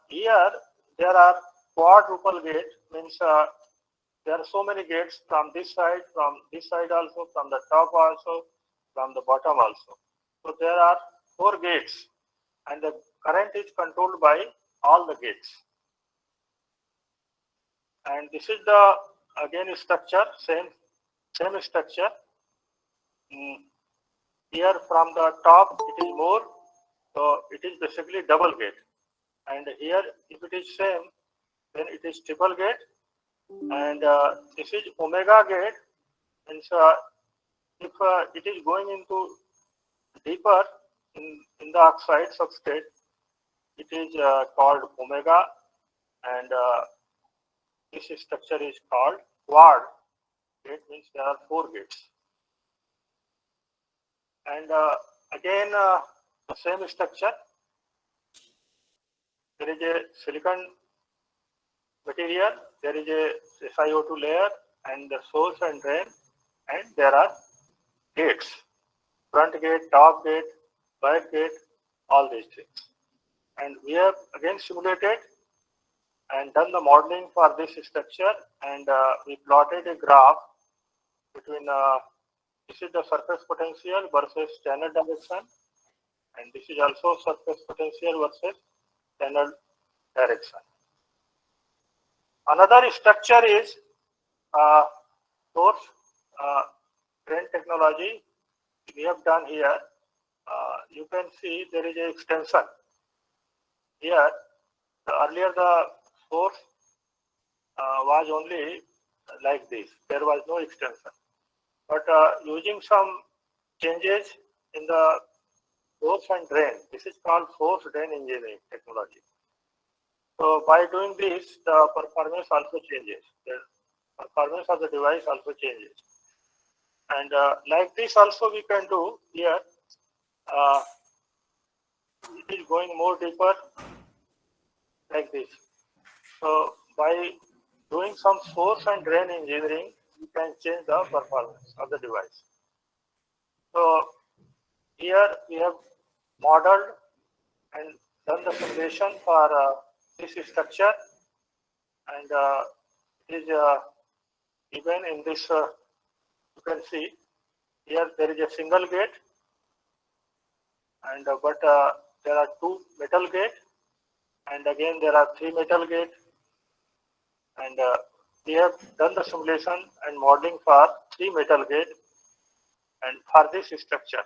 here there are quadruple gate, means there are so many gates from this side also, from the top also, from the bottom also. So there are 4 gates, and the current is controlled by all the gates. And this is the again structure, same structure. Here from the top it is more, so it is basically double gate. And here, if it is same, then it is triple gate. And this is omega gate, and if it is going into deeper in the oxide substrate, it is called omega, and this structure is called quad gate, means there are 4 gates. And again the same structure. There is a silicon material, there is a SiO2 layer, and the source and drain, and there are gates, front gate, top gate, back gate, all these things. And we have again simulated and done the modeling for this structure, and we plotted a graph between this is the surface potential versus channel direction, and this is also surface potential versus channel direction. Another structure is source drain technology. We have done here. You can see there is an extension here. Earlier the source was only like this. There was no extension. But using some changes in the source and drain, this is called source drain engineering technology. So by doing this, the performance also changes. The performance of the device also changes. And like this also we can do here. It is going more deeper like this. So by doing some source and drain engineering, you can change the performance of the device. So here we have modeled and done the simulation for this structure, and it is even in this you can see here there is a single gate, and but there are 2 metal gate, and again there are 3 metal gate, and we have done the simulation and modeling for 3 metal gate, and for this structure.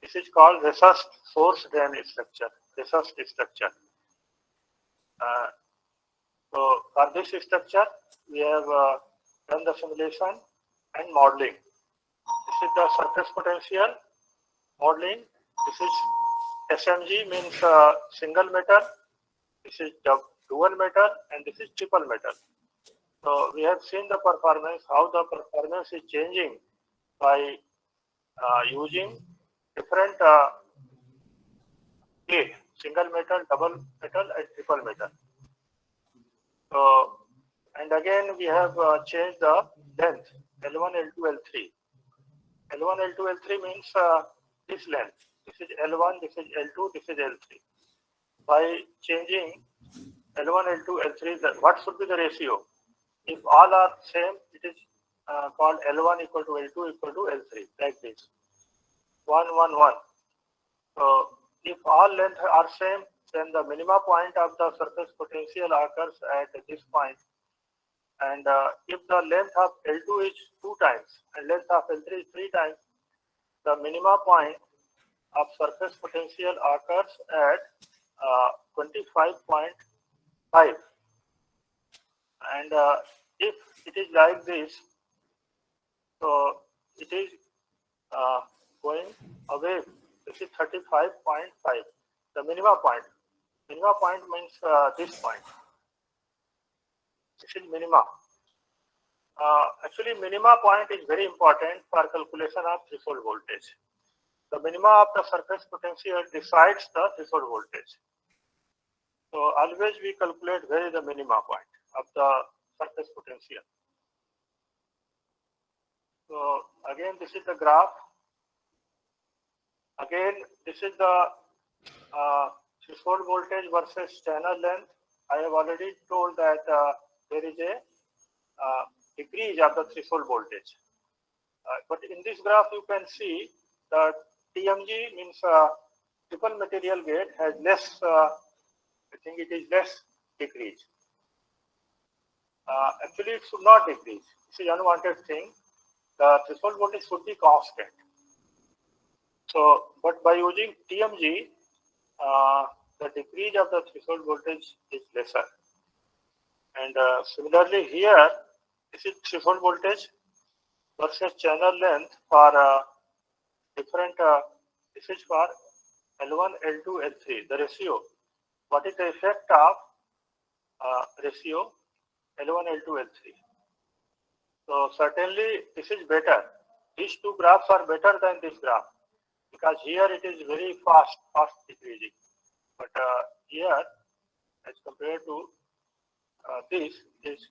This is called recessed source drain structure. Recessed structure. So for this structure, we have done the simulation and modeling. This is the surface potential modeling. This is SMG, means single metal. This is dual metal, and this is triple metal. So we have seen the performance, how the performance is changing by using different clay, single metal, double metal, and triple metal. So, and again we have changed the length, L1, L2, L3. L1, L2, L3 means this length. this is L1, this is L2, this is L3. By changing L1, L2, L3, what should be the ratio? If all are same, it is called L1 equal to L2 equal to L3, like this. 1, 1, 1. So if all lengths are same, then the minima point of the surface potential occurs at this point. And if the length of L2 is 2 times and length of L3 is 3 times, the minima point of surface potential occurs at 25.5. And if it is like this, so it is going away. This is 35.5. The minima point. Minima point means this point. This is minima. Actually, minima point is very important for calculation of threshold voltage. The minima of the surface potential decides the threshold voltage. So always we calculate where is the minima point of the surface potential. So again, this is the graph. Again, this is the threshold voltage versus channel length. I have already told that there is a decrease of the threshold voltage. But in this graph, you can see that TMG means triple material gate has less, I think it is less decrease. Actually, it should not decrease. This is unwanted thing. The threshold voltage should be constant. So, but by using TMG, the decrease of the threshold voltage is lesser. And similarly here, this is threshold voltage versus channel length for different, this is for L1, L2, L3, the ratio. What is the effect of ratio L1, L2, L3? So certainly this is better. These two graphs are better than this graph because here it is very fast decreasing. But here, as compared to this, is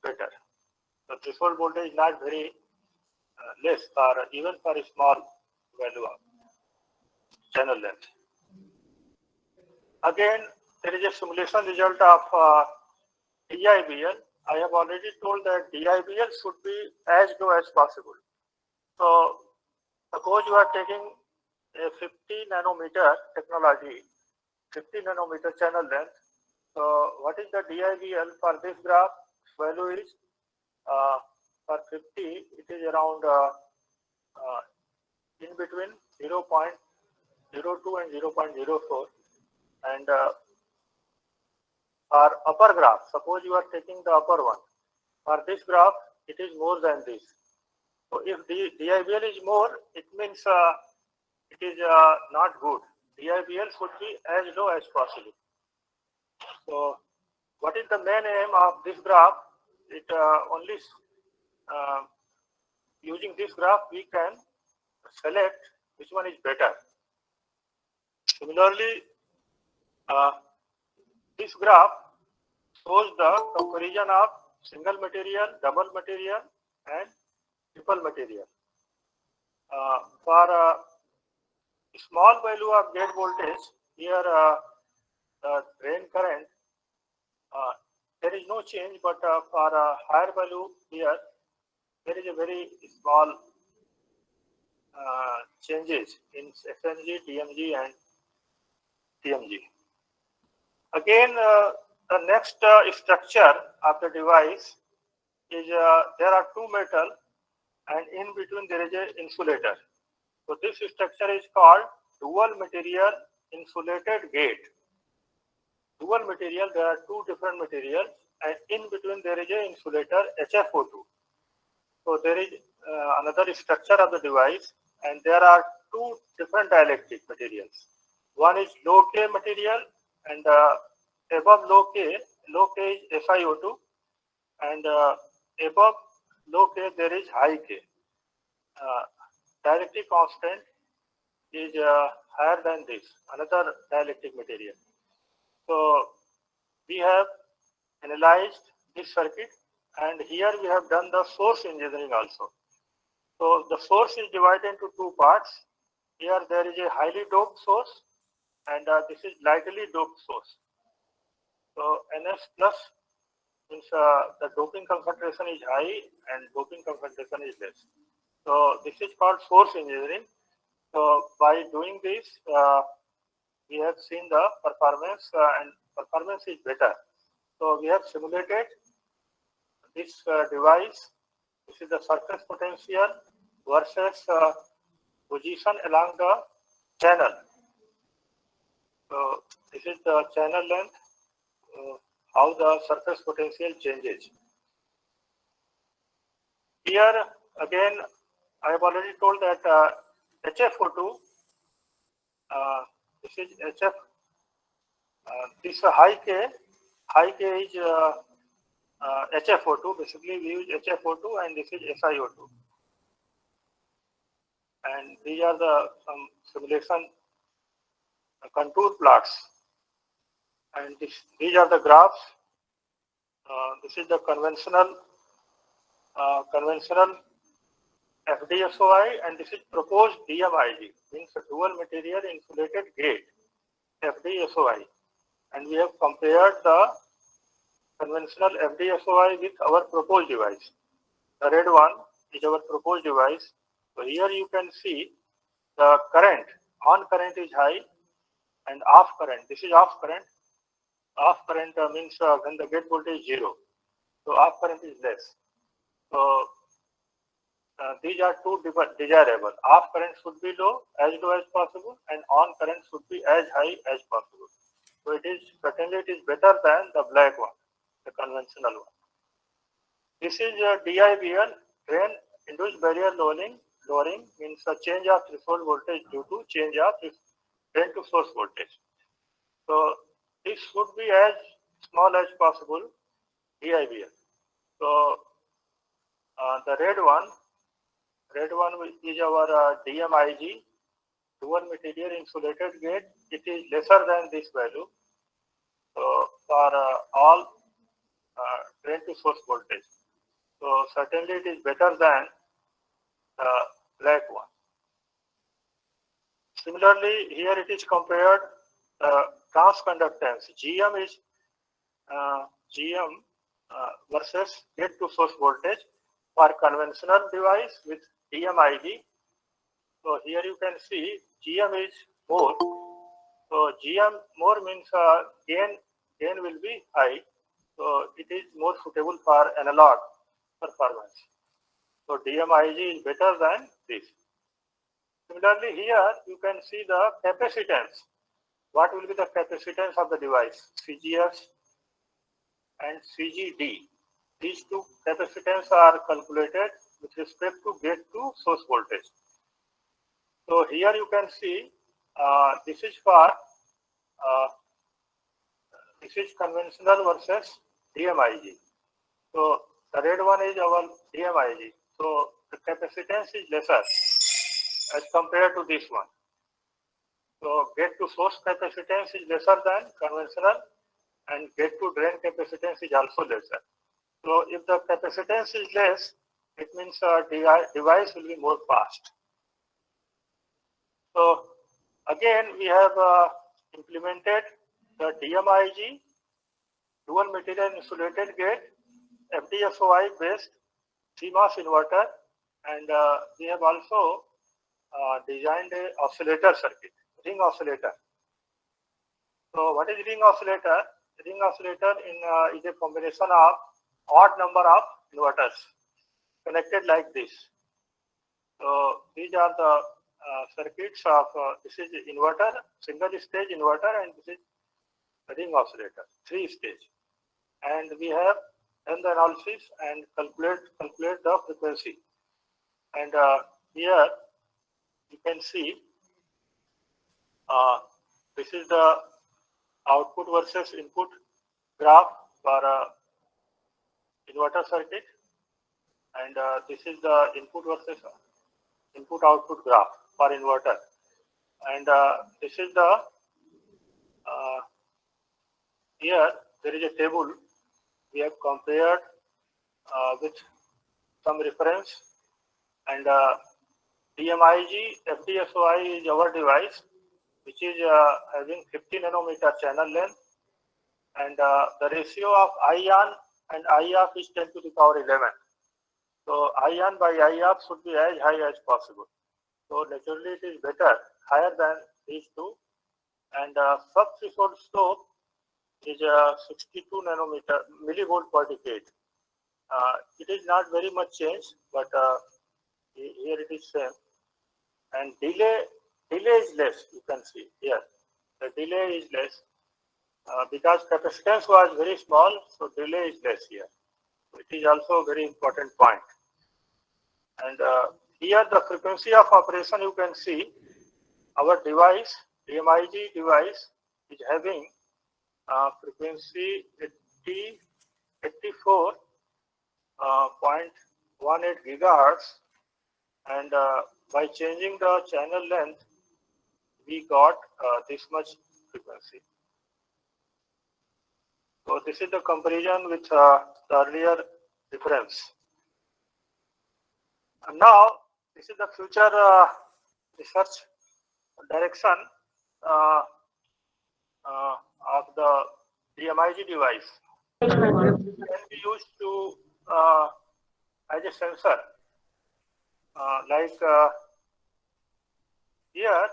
better. The threshold voltage is not very less, or even for a small value of channel length. Again, there is a simulation result of DIBL. I have already told that DIBL should be as low as possible. So suppose you are taking a 50 nanometer technology, 50 nanometer channel length. So what is the DIBL for this graph? Value is for 50, it is around in between 0.02 and 0.04. And for upper graph, suppose you are taking the upper one. For this graph, it is more than this. So if the DIBL is more, it means it is not good. DIBL should be as low as possible. So what is the main aim of this graph? It only using this graph we can select which one is better. Similarly, this graph shows the comparison of single material, double material, and triple material. For a small value of gate voltage, here the drain current, there is no change, but for a higher value here, there is a very small changes in SNG, TMG, and TMG. Again, the next structure of the device is there are two metal, and in between there is an insulator. So this structure is called dual material insulated gate. Dual material, there are two different materials, and in between there is an insulator HFO2. So there is another structure of the device, and there are two different dielectric materials. One is low K material, and above low K is SiO2, and above low K there is high K. Dielectric constant is higher than this, another dielectric material. So we have analyzed this circuit, and here we have done the source engineering also. So the source is divided into two parts. Here there is a highly doped source and this is lightly doped source. So NS plus means the doping concentration is high and doping concentration is less. So this is called source engineering. So by doing this, we have seen the performance and performance is better. So we have simulated this device. This is the surface potential versus position along the channel. So this is the channel length, how the surface potential changes. Here again, I have already told that HFO2, this is HF, this high K is HFO2. Basically, we use HFO2 and this is SiO2. And these are the some simulation contour plots. And these are the graphs. This is the conventional FDSOI and this is proposed DMIG, means dual material insulated gate FDSOI. And we have compared the conventional FDSOI with our proposed device. The red one is our proposed device. So here you can see the current, on current is high and off current. This is off current. Off current means when the gate voltage is 0. So off current is less. So these are two desirable. Off current should be low as possible and on current should be as high as possible. So it is certainly it is better than the black one, the conventional one. This is DIBL, drain induced barrier lowering means a change of threshold voltage due to change of drain to source voltage. So this should be as small as possible, DIBL. So the red one is our DMIG, dual material insulated gate. It is lesser than this value. So for all drain to source voltage. So certainly it is better than the black one. Similarly, here it is compared transconductance. GM is versus gate to source voltage for conventional device with DMIG. So here you can see GM is more. So GM more means gain will be high. So it is more suitable for analog performance. So DMIG is better than this. Similarly, here you can see the capacitance. What will be the capacitance of the device? CGS and CGD. These two capacitance are calculated with respect to gate to source voltage. So here you can see this is for this is conventional versus DMIG. So the red one is our DMIG. So the capacitance is lesser as compared to this one. So gate to source capacitance is lesser than conventional and gate to drain capacitance is also lesser. So if the capacitance is less, it means device will be more fast. So again, we have implemented the DMIG, dual material insulated gate, FDSOI based CMOS inverter, and we have also designed a oscillator circuit, ring oscillator. So what is ring oscillator? Ring oscillator is a combination of odd number of inverters connected like this. So these are the circuits of this is inverter, single stage inverter, and this is ring oscillator, 3-stage. And we have done the analysis and calculate the frequency. And here you can see this is the output versus input graph for inverter circuit, and this is the input versus input output graph for inverter, and this is the here there is a table we have compared with some reference, and DMIG FDSOI is our device, which is having 50 nanometer channel length, and the ratio of ION and IOF is 10 to the power 11. So ION by IOF should be as high as possible. So naturally it is better, higher than these two. And sub-threshold slope is 62 nanometer millivolt per decade. It is not very much change, but here it is same. And delay is less, you can see here. The delay is less because capacitance was very small, so delay is less here. It is also a very important point. And here the frequency of operation, you can see our device, DMIG device, is having frequency 84.18 gigahertz, and by changing the channel length, we got this much frequency. So this is the comparison with the earlier difference. And now this is the future research direction of the DMIG device. It can be used to as a sensor, like here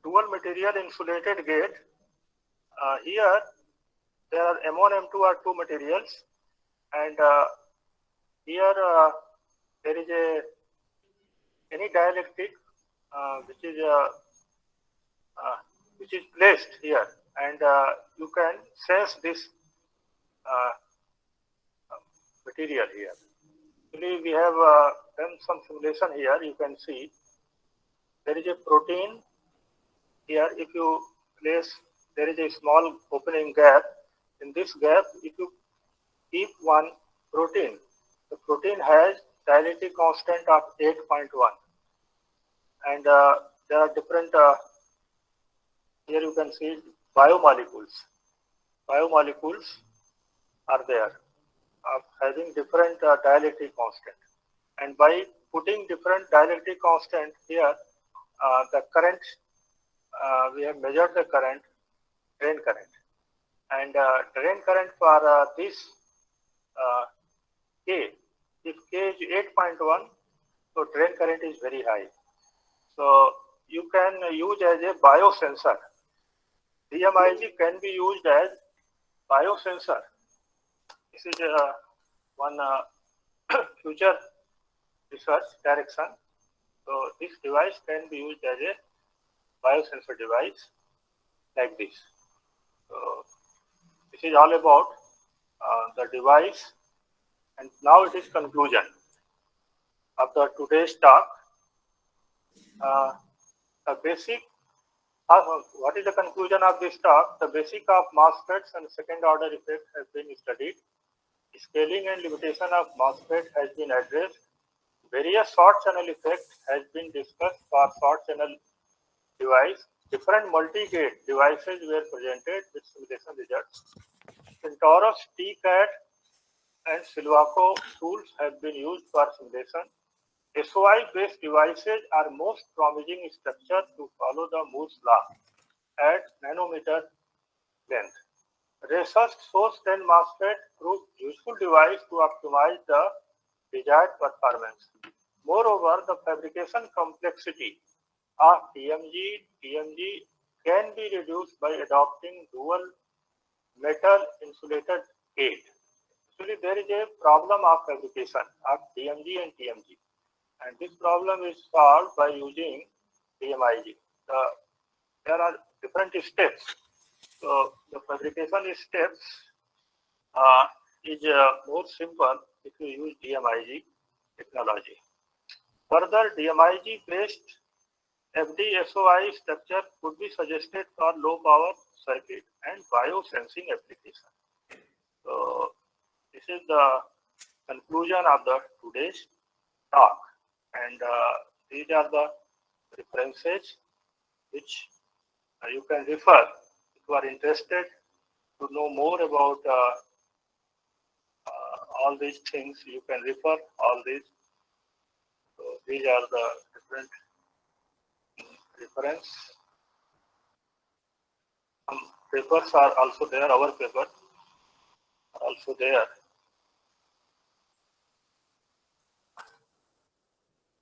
dual material insulated gate. Here there are M1, M2 are two materials, and here there is any dielectric which is placed here, and you can sense this material here. Actually, we have done some simulation here. You can see there is a protein here. If you place, there is a small opening gap. In this gap, if you keep one protein, the protein has dielectric constant of 8.1, and there are different here you can see biomolecules are there of having different dielectric constant, and by putting different dielectric constant here, the current we have measured the current, drain current, and drain current for this K, if K is 8.1, so drain current is very high. So you can use as a biosensor. DMIG can be used as biosensor. This is one future research direction. So this device can be used as a biosensor device like this. So this is all about the device, and now it is conclusion of the today's talk. The basic, what is the conclusion of this talk? The basic of MOSFETs and second order effects has been studied. Scaling and limitation of MOSFET has been addressed. Various short channel effects has been discussed for short channel device. Different multi-gate devices were presented with simulation results. Centaurus, TCAT and Silvaco tools have been used for simulation. SOI-based devices are most promising structure to follow the Moore's law at nanometer length. Research shows 10 MOSFET proved useful device to optimize the desired performance. Moreover, the fabrication complexity of TMG can be reduced by adopting dual metal insulated gate. Actually, there is a problem of fabrication of DMG and TMG. And this problem is solved by using DMIG. There are different steps. So the fabrication steps is more simple if you use DMIG technology. Further, DMIG based FD-SOI structure could be suggested for low power circuit and biosensing application. So this is the conclusion of the today's talk. And these are the references which you can refer if you are interested to know more about all these things. You can refer all these So these are the different reference. Some papers are also there, our paper are also there.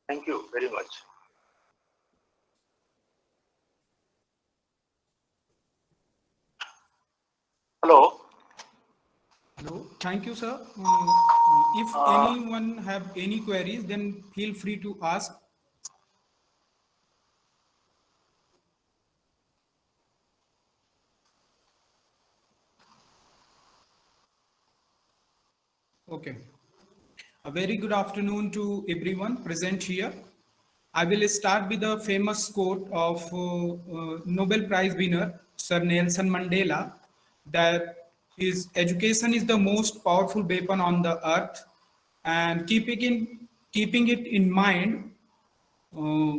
Thank you very much. Hello. Hello. Thank you, sir. If anyone have any queries, then feel free to ask. Okay. A very good afternoon to everyone present here. I will start with a famous quote of Nobel Prize winner Sir Nelson Mandela, that is, education is the most powerful weapon on the earth, and keeping it in mind, uh,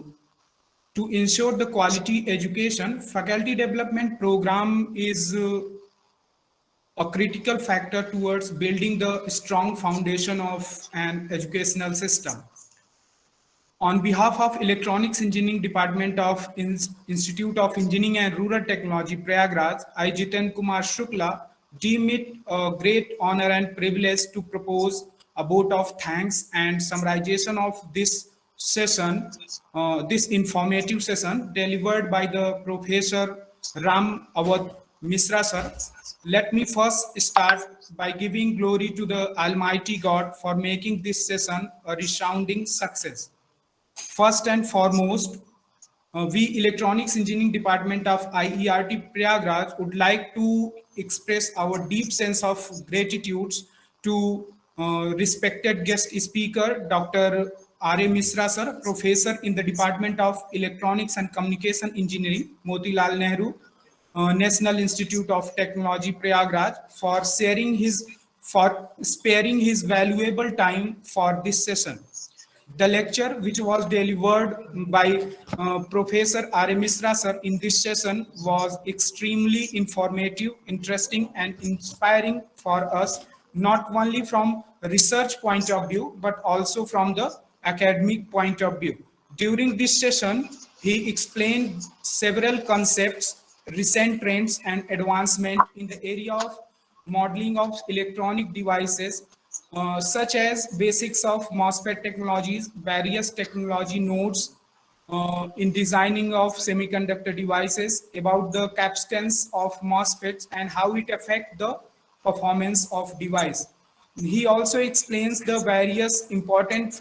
to ensure the quality education, faculty development program is a critical factor towards building the strong foundation of an educational system. On behalf of Electronics Engineering Department of Institute of Engineering and Rural Technology, Prayagraj, I, Jiten Kumar Shukla, deem it a great honor and privilege to propose a vote of thanks and summarization of this session, this informative session delivered by the Professor Ram Awad Mishra sir. Let me first start by giving glory to the Almighty God for making this session a resounding success. First and foremost, we Electronics Engineering Department of IERT Prayagraj would like to express our deep sense of gratitude to respected guest speaker, Dr. R.A. Mishra sir, professor in the Department of Electronics and Communication Engineering, Motilal Nehru, National Institute of Technology, Prayagraj, for sparing his valuable time for this session. The lecture, which was delivered by Professor R. Mishra sir in this session, was extremely informative, interesting, and inspiring for us, not only from research point of view, but also from the academic point of view. During this session, he explained several concepts, recent trends, and advancement in the area of modeling of electronic devices, such as basics of MOSFET technologies, various technology nodes in designing of semiconductor devices, about the capacitance of MOSFETs and how it affects the performance of device. He also explains the various important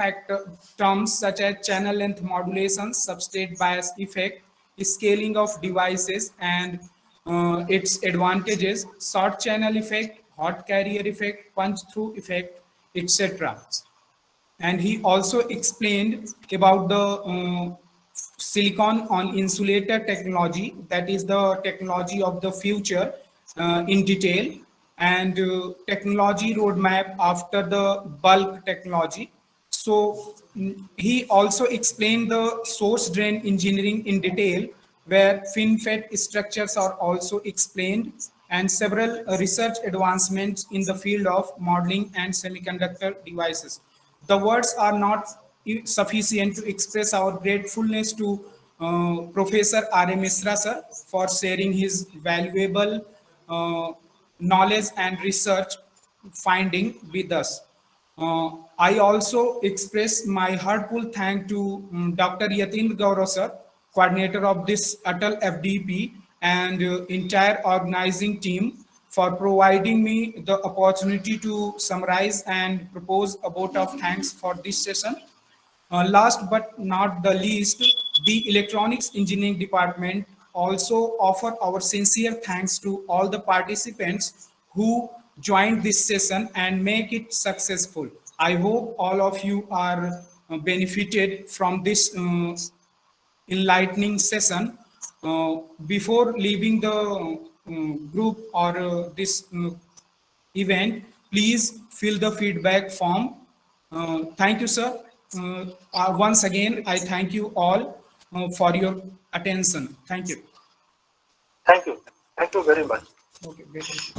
terms such as channel length modulation, substrate bias effect, scaling of devices and its advantages, short channel effect, hot carrier effect, punch through effect, etc. And he also explained about the silicon on insulator technology, that is the technology of the future, in detail, and technology roadmap after the bulk technology. So he also explained the source drain engineering in detail, where FinFET structures are also explained, and several research advancements in the field of modeling and semiconductor devices. The words are not sufficient to express our gratefulness to Professor R.A. Mishra sir for sharing his valuable knowledge and research finding with us. I also express my heartfelt thank to Dr. Yatin Gaurav sir, coordinator of this ATAL FDP, and entire organizing team for providing me the opportunity to summarize and propose a vote of thanks for this session. Last but not the least, the Electronics Engineering Department also offer our sincere thanks to all the participants who joined this session and make it successful. I hope all of you are benefited from this enlightening session. Before leaving the group or this event, please fill the feedback form. Thank you, sir. Once again, I thank you all for your attention. Thank you. Thank you. Thank you very much. Okay, great.